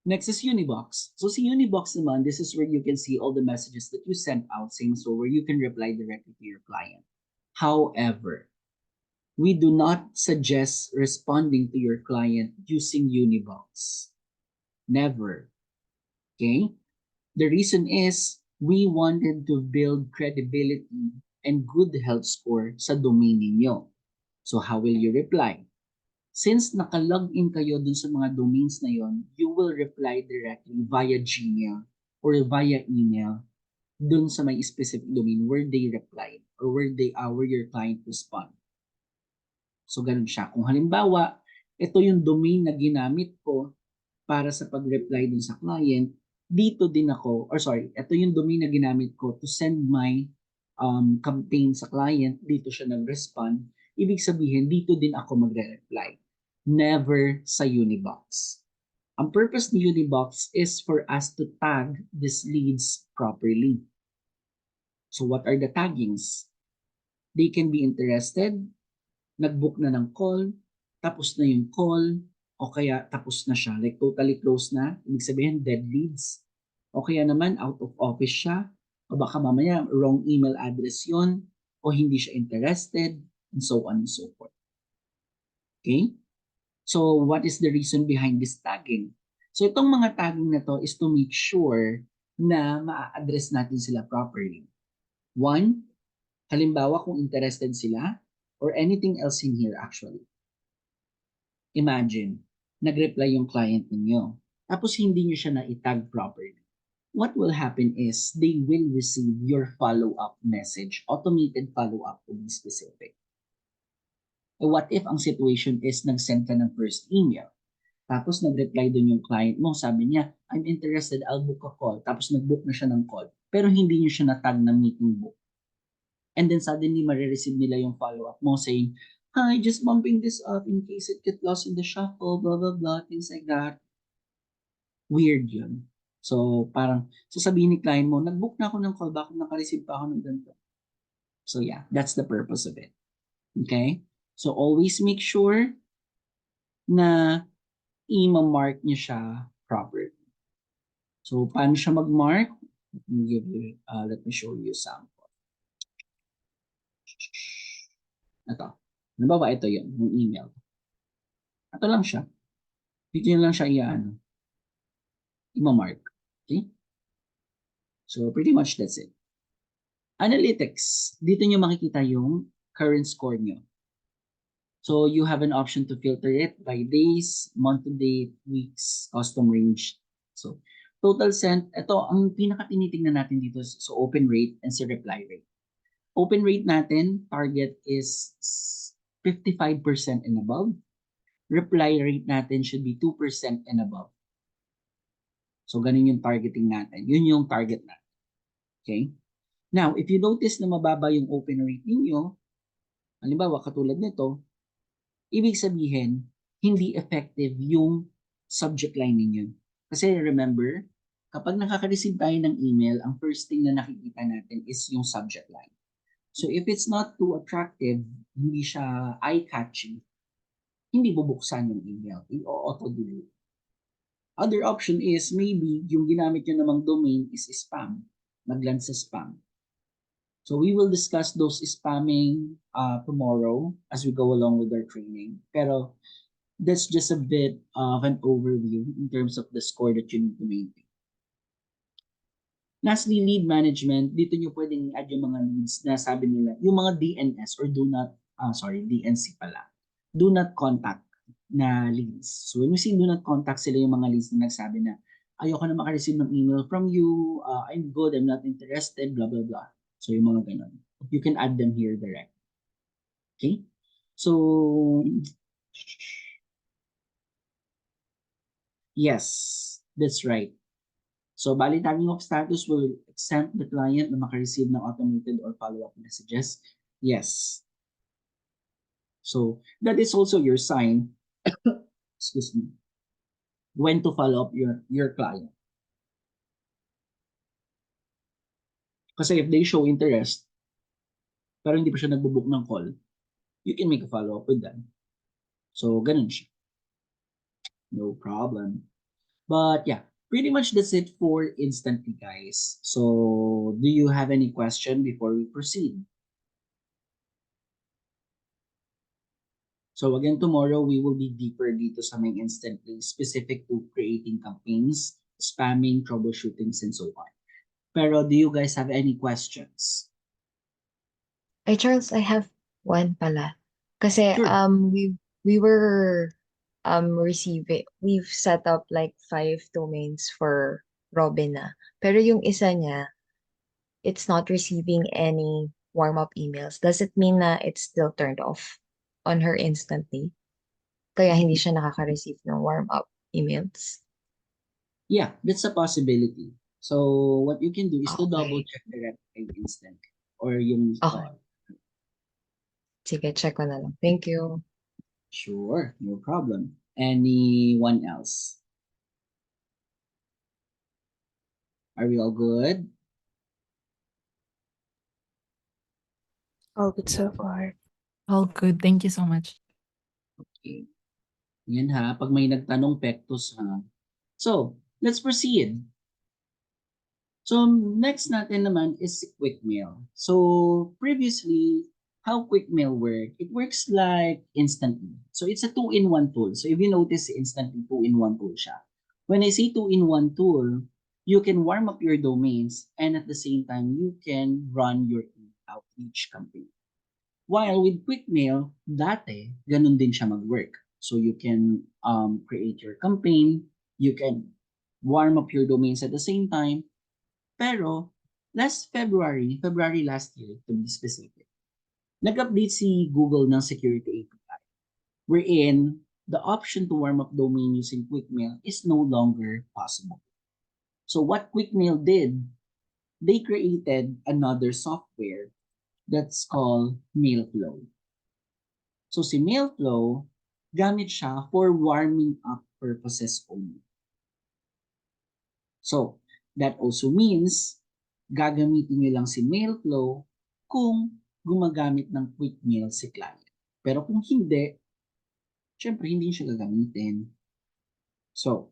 Next is Unibox. So si Unibox naman, this is where you can see all the messages that you sent out, same so where you can reply directly to your client. However, we do not suggest responding to your client using Unibox. Never. Okay? The reason is we wanted to build credibility and good health score sa domain ninyo. So how will you reply? Since naka-login kayo dun sa mga domains na yon, you will reply directly via Gmail or via email dun sa may specific domain where they replied or where your client respond. So ganun siya. Kung halimbawa, ito yung domain na ginamit ko para sa pag-reply dun sa client, dito din ako, ito yung domain na ginamit ko to send my campaign sa client, dito siya nag-respond, ibig sabihin, dito din ako magre-reply. Never sa Unibox. Ang purpose ni Unibox is for us to tag these leads properly. So what are the taggings? They can be interested, nag-book na ng call, tapos na yung call, o kaya tapos na siya, like totally closed na, ibig sabihin dead leads. O kaya naman out of office siya, o baka mamaya wrong email address yon, o hindi siya interested, and so on and so forth. Okay? So what is the reason behind this tagging? So itong mga tagging na to is to make sure na ma-address natin sila properly. One, halimbawa kung interested sila or anything else in here actually. Imagine, nag-reply yung client ninyo. Tapos hindi nyo siya na-tag properly. What will happen is they will receive your follow-up message, automated follow-up to be specific. What if ang situation is nag-send ka ng first email? Tapos nag-reply dun yung client mo, sabi niya, I'm interested, I'll book a call. Tapos nag-book na siya ng call. Pero hindi niyo siya na-tag na meeting book. And then suddenly, marireceive nila yung follow-up mo saying, hi, just bumping this up in case it get lost in the shuffle, blah, blah, blah, things like that. Weird yun. So, parang, sasabihin ni client mo, nag-book na ako ng call, bakit naka-receive pa ako ng ganito? So yeah, that's the purpose of it. Okay? So always make sure na i-mark niyo siya properly. So paano siya mag-mark? Let me show you a sample. Ito. Halimbawa, ito yun, yung email. Ito lang siya. Dito nyo lang siya i-mark. Okay? So pretty much that's it. Analytics. Dito nyo makikita yung current score nyo. So you have an option to filter it by days, month to date, weeks, custom range. So total sent, ito ang pinaka-tinitingnan natin dito, so open rate and si reply rate. Open rate natin, target is 55% and above. Reply rate natin should be 2% and above. So ganun yung targeting natin. Yun yung target natin. Okay? Now, if you notice na mababa yung open rate ninyo, halimbawa katulad nito, ibig sabihin, hindi effective yung subject line ninyo. Kasi remember, kapag nakaka-receive tayo ng email, ang first thing na nakikita natin is yung subject line. So if it's not too attractive, hindi siya eye-catching, hindi bubuksan yung email. I-auto-delete. Other option is maybe yung ginamit nyo namang domain is spam. Nag-land sa spam. So we will discuss those spamming tomorrow as we go along with our training. Pero that's just a bit of an overview in terms of the score that you need to maintain. Lastly, lead management, dito nyo pwedeng i-add yung mga leads na sabi nila, yung mga DNS or DNC pala. Do not contact na leads. So when we say do not contact, sila yung mga leads na nagsabi na, ayoko na makareceive ng email from you, I'm good, I'm not interested, blah, blah, blah. So yung mga ganun. You can add them here direct. Okay? So, yes, that's right. So, bali tagging of status will exempt the client na makareceive ng automated or follow-up messages. Yes. So, that is also your sign, excuse me, when to follow up your client. Kasi if they show interest, pero hindi pa siya nagbo-book ng call, you can make a follow-up with them. So, ganun siya. No problem. But yeah, pretty much that's it for instantly, guys. So, do you have any question before we proceed? So again, tomorrow we will be deeper dito sa may instantly specific to creating campaigns, spamming, troubleshooting, and so on. Pero do you guys have any questions? Ay, Charles, I have one pala. Kasi Sure. we were we've set up like 5 domains for Robina. Pero yung isa niya, it's not receiving any warm-up emails. Does it mean na it's still turned off on her instantly? Kaya hindi siya nakaka-receive ng warm-up emails? Yeah, that's a possibility. So what you can do is to Okay. double check the reply instant or yung Okay. Sige, check ko na lang. Thank you. Sure, no problem. Anyone else? Are we all good? All good so far. All good. Thank you so much. Okay. Yan ha, pag may nagtanong pektos ha. So, let's proceed. So, next natin naman is quick mail. So, previously, how quick mail work? It works like instantly. So, it's a two-in-one tool. So, if you notice, instantly two-in-one tool siya. When I say two-in-one tool, you can warm up your domains and at the same time, you can run your outreach campaign. While with quick mail, dati, ganun din siya mag-work. So, you can create your campaign, you can warm up your domains at the same time. Pero, February last year, to be specific, nag-update si Google ng security API, wherein the option to warm up domain using QuickMail is no longer possible. So what QuickMail did, they created another software that's called MailFlow. So si MailFlow, gamit siya for warming up purposes only. So, that also means gagamitin nyo lang si MailFlow kung gumagamit ng quick mail si client. Pero kung hindi, syempre hindi siya gagamitin. So,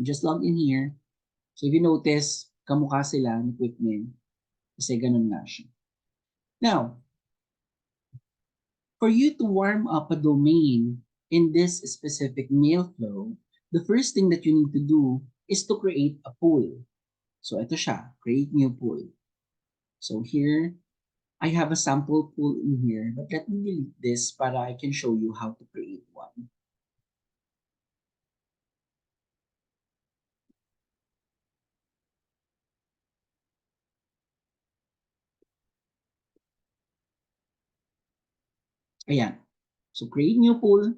just log in here. So if you notice, kamukha sila ni quick mail kasi ganun nga siya. Now, for you to warm up a domain in this specific MailFlow, the first thing that you need to do is to create a pool. So ito siya, create new pool. So here, I have a sample pool in here, but let me delete this para I can show you how to create one. Ayan. So create new pool,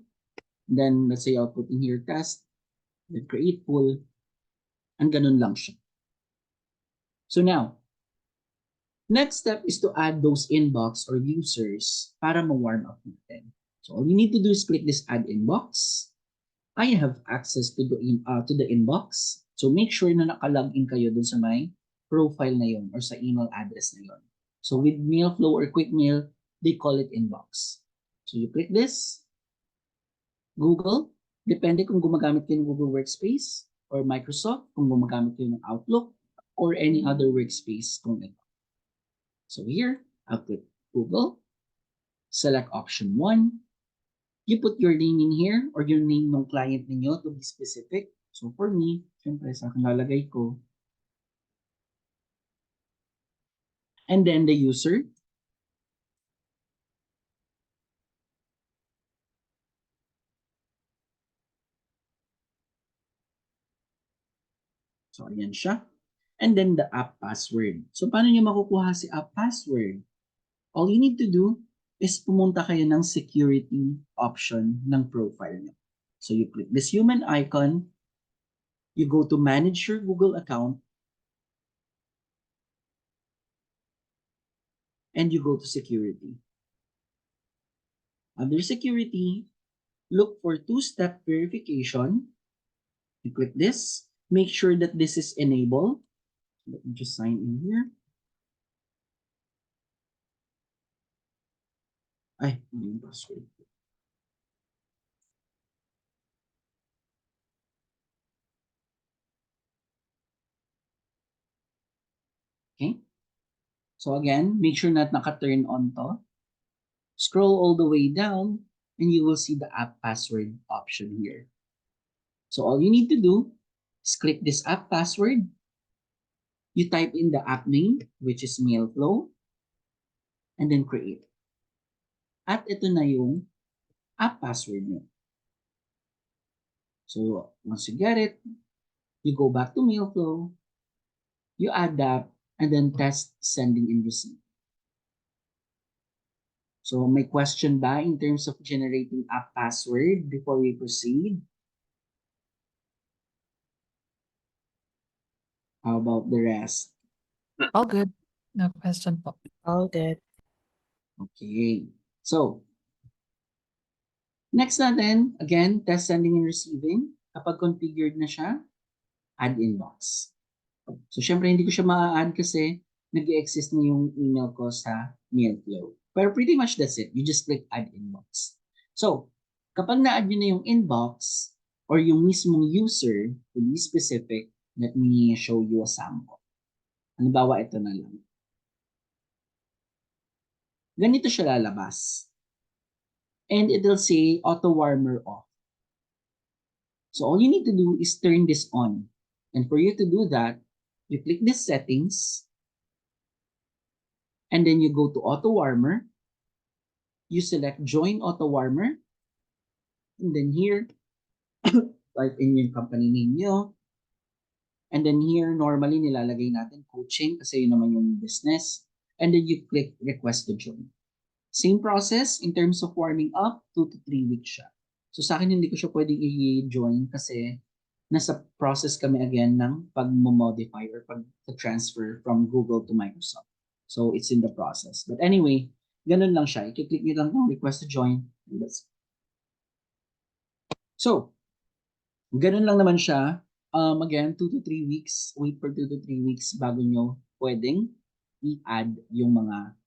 then let's say I'll put in here test, then create pool, and ganun lang siya. So now, next step is to add those inbox or users para ma-warm up natin. So all you need to do is click this add inbox. I have access to the inbox. So make sure na nakalogin kayo dun sa may profile na yon or sa email address na yon. So with MailFlow or QuickMail, they call it inbox. So you click this, Google, depende kung gumagamit kayo ng Google Workspace or Microsoft, kung gumagamit kayo ng Outlook or any other workspace kung ito. So here, I'll click Google, select option 1, You put your name in here or your name ng client ninyo to be specific. So for me, syempre sa akin lalagay ko. And then the user. So ayan siya. And then the app password. So paano nyo makukuha si app password? All you need to do is pumunta kayo ng security option ng profile nyo. So you click this human icon, you go to manage your Google account, and you go to security. Under security, look for two-step verification. You click this, make sure that this is enabled. Let me just sign in here. Ay, ano yung password? Okay. So again, make sure that naka-turn on to. Scroll all the way down and you will see the app password option here. So all you need to do is click this app password. You type in the app name, which is Mailflow, and then create. At ito na yung app password nyo. So once you get it, you go back to Mailflow, you add that, and then test sending and receive. So may question ba in terms of generating app password before we proceed? How about the rest? All good. No question po. All good. Okay. So, next natin, again, test sending and receiving. Kapag configured na siya, add inbox. So, syempre, hindi ko siya ma-add kasi nag-exist na yung email ko sa Mailflow. Pero pretty much that's it. You just click add inbox. So, kapag na-add nyo na yung inbox or yung mismong user, to be specific, let me show you a sample. Halimbawa, ito na lang. Ganito siya lalabas. And it'll say auto warmer off. So all you need to do is turn this on. And for you to do that, you click this settings, and then you go to auto warmer. You select join auto warmer, and then here, type in yung company name nyo. And then here, normally nilalagay natin coaching kasi yun naman yung business. And then you click request to join. Same process in terms of warming up, 2 to 3 weeks siya. So sa akin hindi ko siya pwedeng i-join kasi nasa process kami again ng pag-modify or pag-transfer from Google to Microsoft. So it's in the process. But anyway, ganun lang siya. I-click nyo lang ng request to join. So, ganun lang naman siya. Again, 2 to 3 weeks. Wait for 2 to 3 weeks bago nyo pwedeng i-add yung mga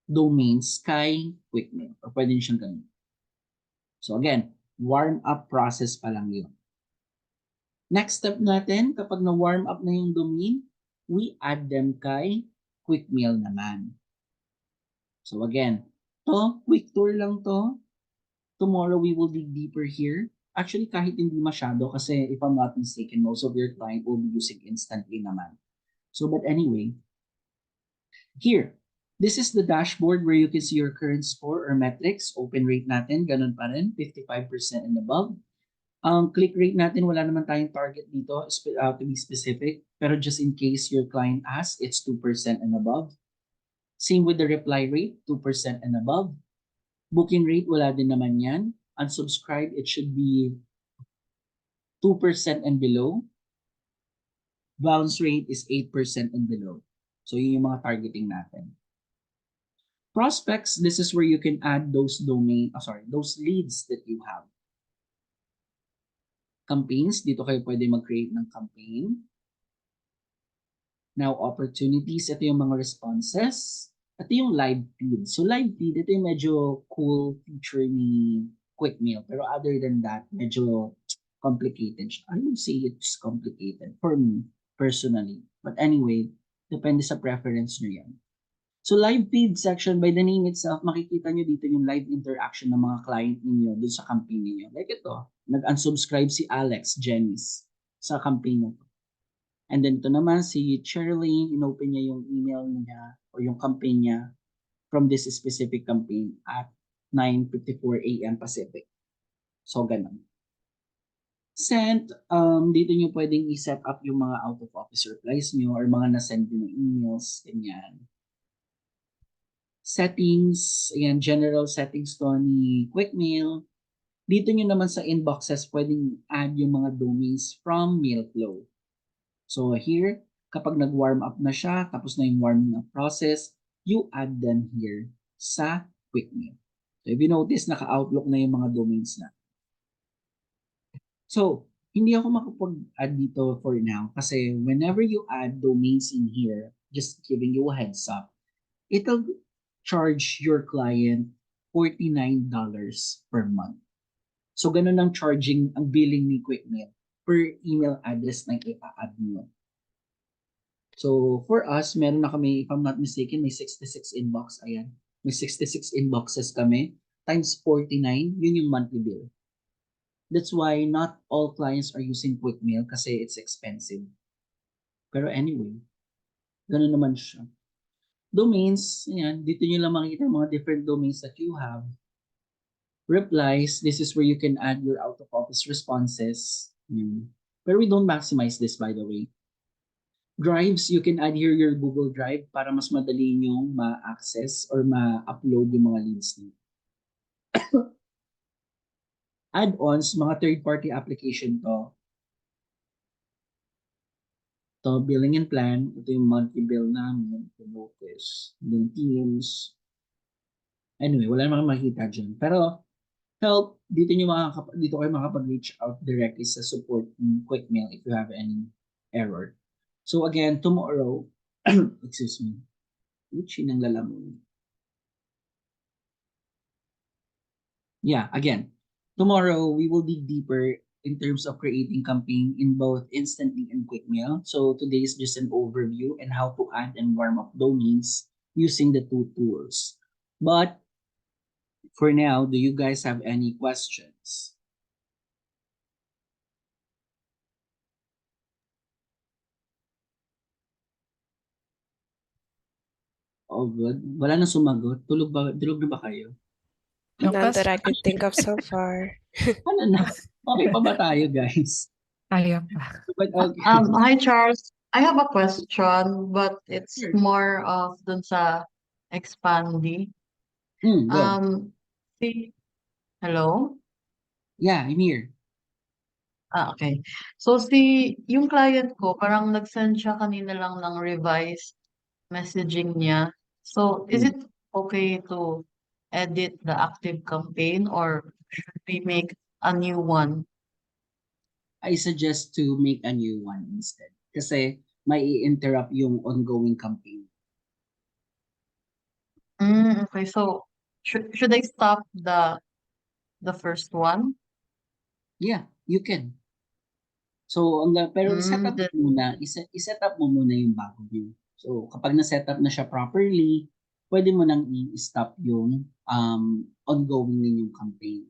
domains kay QuickMail or pwede nyo siyang gamitin. So again, warm up process pa lang yun. Next step natin, kapag na-warm up na yung domain, we add them kay QuickMail naman. So again, quick tour lang to. Tomorrow we will dig deeper here. Actually, kahit hindi masyado kasi if I'm not mistaken, most of your client will be using instantly naman. So but anyway, here, this is the dashboard where you can see your current score or metrics. Open rate natin, ganun pa rin, 55% and above. Click rate natin, wala naman tayong target dito to be specific. Pero just in case your client asks, it's 2% and above. Same with the reply rate, 2% and above. Booking rate, wala din naman yan. Unsubscribe, it should be 2% and below. Bounce rate is 8% and below. So yun yung mga targeting natin. Prospects, this is where you can add those those leads that you have. Campaigns, dito kayo pwede mag-create ng campaign. Now, opportunities, ito yung mga responses. Ito yung live feed. So live feed, ito yung medyo cool feature ni QuickMail. Pero other than that, medyo complicated siya. I would say it's complicated for me, personally. But anyway, depende sa preference nyo yan. So live feed section, by the name itself, makikita nyo dito yung live interaction ng mga client ninyo dun sa campaign ninyo. Like ito, nag-unsubscribe si Alex Jennings sa campaign na to. And then ito naman si Cherlyn, inopen niya yung email niya or yung campaign niya from this specific campaign at 9:54 a.m. Pacific. So, ganun. Sent, dito nyo pwedeng i-set up yung mga out of office replies nyo or mga na-send nyo ng emails, ganyan. Settings, ayan, general settings to ni Quickmail. Dito nyo naman sa inboxes, pwedeng add yung mga domains from Mailflow. So here, kapag nag-warm up na siya, tapos na yung warming up process, you add them here sa Quickmail. So if you notice, naka-outlook na yung mga domains na. So, hindi ako makapag-add dito for now kasi whenever you add domains in here, just giving you a heads up, it'll charge your client $49 per month. So, ganun ang charging, ang billing ni Quickmail per email address na i-add nyo. So, for us, meron na kami, if I'm not mistaken, may 66 inbox. Ayan. May 66 inboxes kami. Times 49, yun yung monthly bill. That's why not all clients are using Quickmail kasi it's expensive. Pero anyway, ganun naman siya. Domains, ayan, dito nyo lang makikita mga different domains that you have. Replies, this is where you can add your out-of-office responses. Pero we don't maximize this, by the way. Drives, you can add here your Google Drive para mas madali nyong ma-access or ma-upload yung mga leads niyo. Add-ons, mga third-party application to. To billing and plan, ito yung monthly bill namin, to notice, yung Teams. Anyway, wala namang makikita dyan. Pero help, dito kayo makapag-reach out directly sa support ng Quickmail if you have any error. So again, tomorrow, excuse me, which ng lalamunin. Yeah, again, tomorrow we will dig deeper in terms of creating campaign in both Instantly and Quickmail. So today is just an overview and how to add and warm up domains using the two tools. But for now, do you guys have any questions? All good. Wala na sumagot. Tulog na ba kayo? No None that question. I could think of so far. Ano na? Okay pa ba tayo, guys? Ayaw pa. But okay. Hi Charles. I have a question, but it's Sure. more of dun sa expanding. Good. Hello? Yeah, I'm here. Okay. So yung client ko, parang nag-send siya kanina lang ng revised messaging niya. So is it okay to edit the active campaign or should we make a new one? I suggest to make a new one instead. Kasi may interrupt yung ongoing campaign. Okay. So should I stop the first one? Yeah, you can. So, pero set up Then muna, iset up mo muna yung bago niyo. So, kapag na-set up na siya properly, pwede mo nang i-stop yung ongoing ninyong campaign.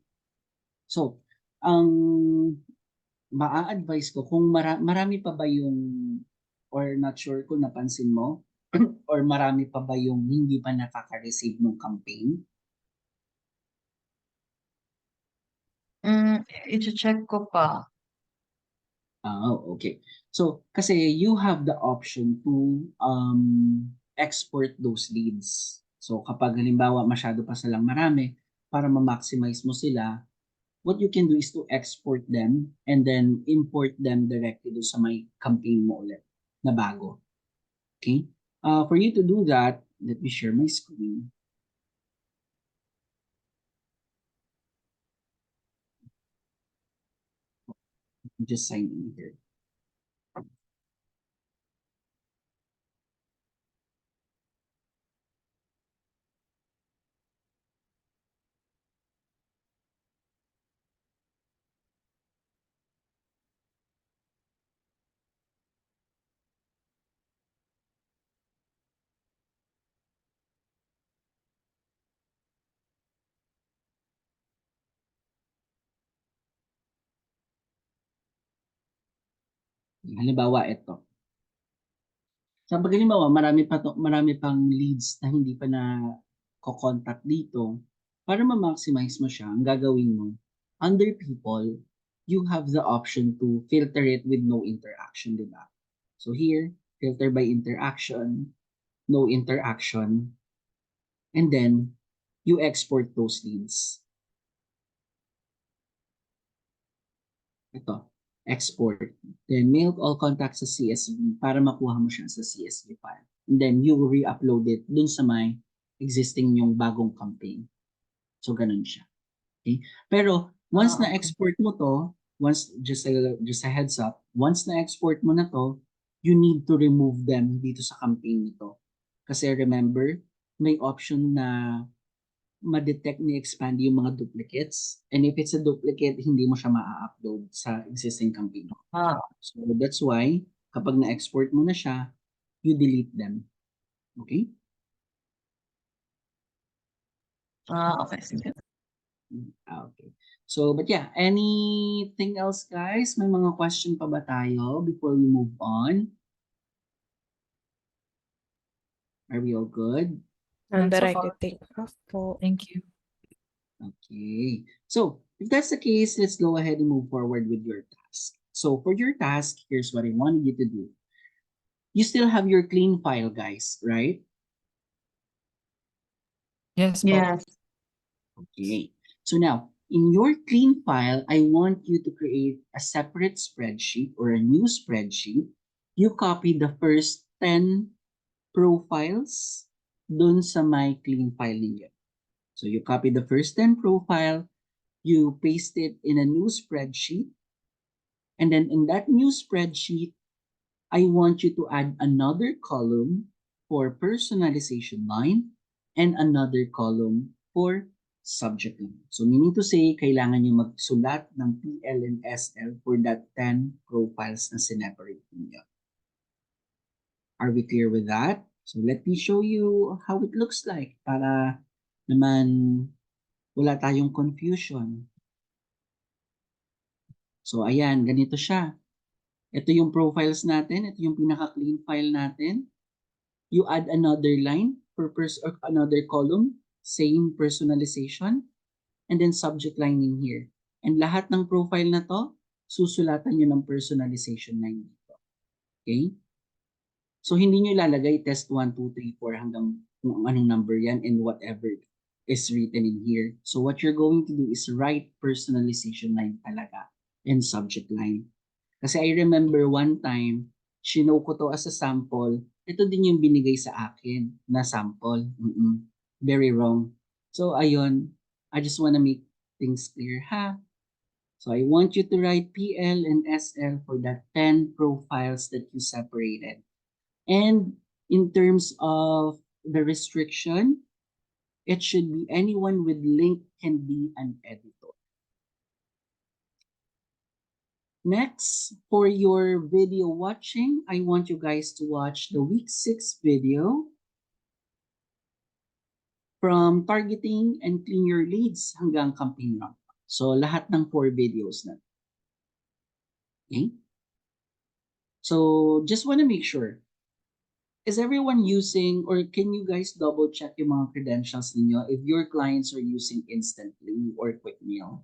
So, ang maa-advise ko, kung marami pa ba yung, or not sure kung napansin mo, or marami pa ba yung hindi pa nakaka-receive ng campaign? i-check ko pa. Oh, okay. So, kasi you have the option to export those leads. So, kapag halimbawa masyado pa silang marami, para ma-maximize mo sila, what you can do is to export them and then import them directly do sa may campaign mo ulit na bago. Okay? For you to do that, let me share my screen. Just sign in here. Halimbawa, ito. Sa halimbawa, marami pang leads na hindi pa na ko-contact dito. Para ma-maximize mo siya, ang gagawin mo, under people, you have the option to filter it with no interaction, di ba? So here, filter by interaction, no interaction, and then you export those leads. Ito, export. Then mail all contacts sa CSV para makuha mo siya sa CSV file. And then you re-upload it dun sa may existing yung bagong campaign. So ganun siya. Okay? Pero once Okay. na-export mo to, just a heads up, once na-export mo na to, you need to remove them dito sa campaign nito. Kasi remember, may option na ma-detect ni Expand yung mga duplicates. And if it's a duplicate, hindi mo siya ma-upload sa existing campaign. So that's why, kapag na-export mo na siya, you delete them. Okay? Okay, sige. Okay. So, but yeah, anything else, guys? May mga question pa ba tayo before we move on? Are we all good? None that So I far. could think of po. Thank you. Okay. So, if that's the case, let's go ahead and move forward with your task. So, for your task, here's what I wanted you to do. You still have your clean file, guys, right? Yes, po. Yes. Okay. So now, in your clean file, I want you to create a separate spreadsheet or a new spreadsheet. You copy the first 10 profiles dun sa my clean file ninyo. So you copy the first 10 profile, you paste it in a new spreadsheet, and then in that new spreadsheet, I want you to add another column for personalization line and another column for subject line. So meaning to say, kailangan nyo magsulat ng PL and SL for that 10 profiles na sineparate niyo. Are we clear with that? So let me show you how it looks like para naman wala tayong confusion. So ayan, ganito siya. Ito yung profiles natin, ito yung pinaka-clean file natin. You add another line or another column, same personalization, and then subject line in here. And lahat ng profile na to, susulatan nyo ng personalization line dito. Okay? So hindi nyo ilalagay test 1, 2, 3, 4 hanggang kung anong number yan and whatever is written in here. So what you're going to do is write personalization line talaga and subject line. Kasi I remember one time, shinow ko to as a sample. Ito din yung binigay sa akin na sample. Very wrong. So ayun, I just wanna make things clear ha. So I want you to write PL and SL for that 10 profiles that you separated. And in terms of the restriction, it should be anyone with link can be an editor. Next, for your video watching, I want you guys to watch the week 6 video from targeting and clean your leads hanggang campaign run. So lahat ng 4 videos na. Okay? So just want to make sure, is everyone using, or can you guys double check yung mga credentials ninyo if your clients are using Instantly or Quick Mail?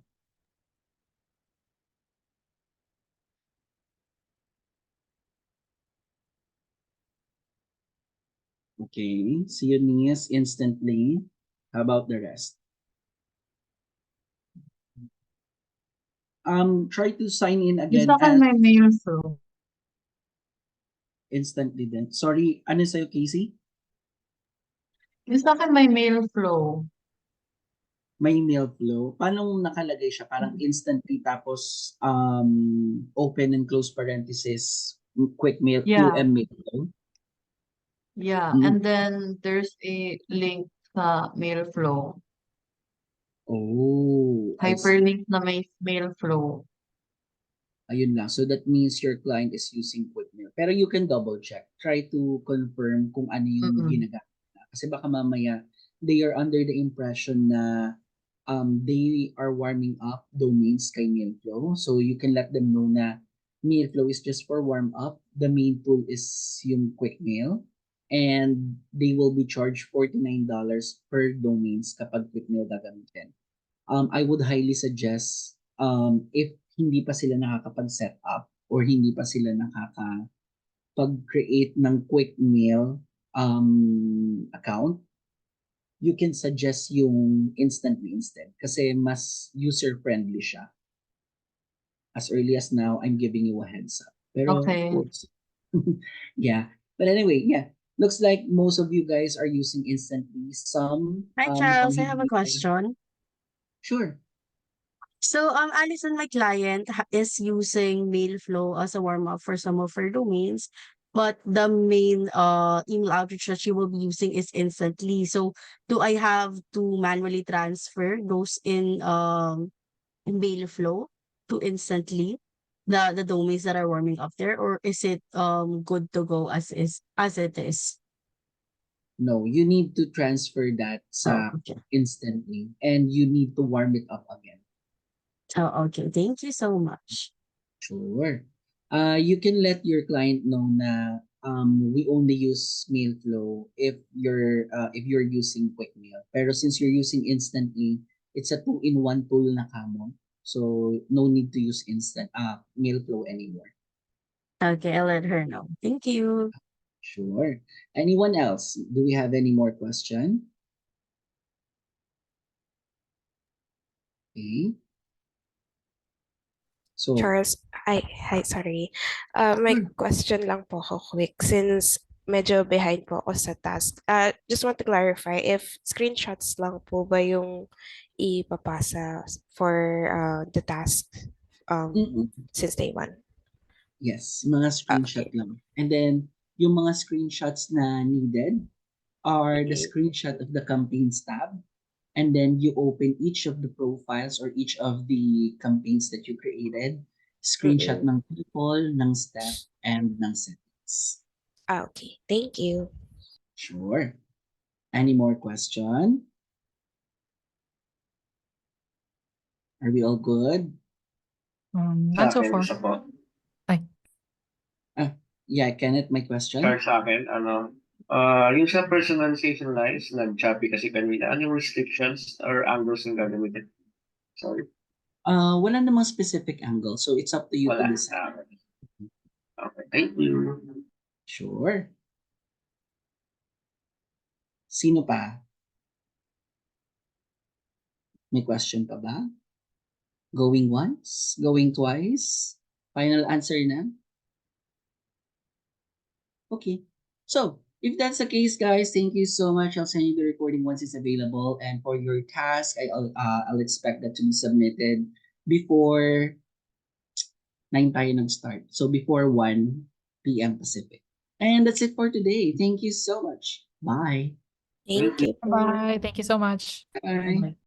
Okay, see you Nias Instantly. How about the rest? Try to sign in Yung again sa akin as may mail flow. Instantly din. Sorry, ano sa'yo, Casey? Yung sa akin may mail flow. May mail flow. Paano nakalagay siya? Parang instantly tapos open and close parenthesis, quick mail, Yeah. QM mail flow. Yeah, and then there's a link sa mail flow. Oh, I see. Hyperlink na may mail flow. Ayun lang. So that means your client is using quick mail. Pero you can double check. Try to confirm kung ano yung ginagamit na. Kasi baka mamaya they are under the impression na they are warming up domains kay Mailflow. So you can let them know na meal flow is just for warm up. The main tool is yung quick meal. And they will be charged $49 per domains kapag quick meal gagamitin. I would highly suggest if hindi pa sila nakakapag-set up or hindi pa sila nakakapag-create ng quick meal account, you can suggest yung instantly instead kasi mas user-friendly siya. As early as now, I'm giving you a heads up. Pero Okay. of course, yeah. But anyway, yeah. Looks like most of you guys are using instantly. Some Hi, Charles. I have a hindi pa. question. Sure. So, Alison, my client is using Mailflow as a warm-up for some of her domains, but the main email outreach that she will be using is Instantly. So, do I have to manually transfer those in Mailflow to Instantly, the domains that are warming up there, or is it good to go as it is? No, you need to transfer that sa Okay. instantly and you need to warm it up again. Oh, okay. Thank you so much. Sure. You can let your client know na we only use Mailflow if you're using quick mail. Pero since you're using instantly, it's a two-in-one tool na kamo. So no need to use Mailflow anymore. Okay, I'll let her know. Thank you. Sure. Anyone else? Do we have any more question? Okay. So, Charles, hi, sorry. May Sure. question lang po ako quick since medyo behind po ako sa task. Just want to clarify if screenshots lang po ba yung ipapasa for the task since day one? Yes, mga screenshot Okay. lang. And then, yung mga screenshots na needed are the Okay. screenshot of the campaigns tab. And then you open each of the profiles or each of the campaigns that you created. Screenshot Mm-mm. ng people, ng step, and ng settings. Okay. Thank you. Sure. Any more question? Are we all good? Not so far. Isa po. Yeah, Kenneth, my question? Start sa akin, yung sa personalization lines, nag-choppy kasi kanina, ano yung restrictions or angles yung gagamitin? Sorry, Wala namang specific angle, so it's up to you to wala. decide. Okay, thank you. Sure. Sino pa? May question pa ba? Going once? Going twice? Final answer na? Okay. So, if that's the case, guys, thank you so much. I'll send you the recording once it's available. And for your task, I'll expect that to be submitted before 9 tayo nag-start. So, before 1 p.m. Pacific. And that's it for today. Thank you so much. Bye. Thank you po. Bye. Thank you so much. Bye. Bye.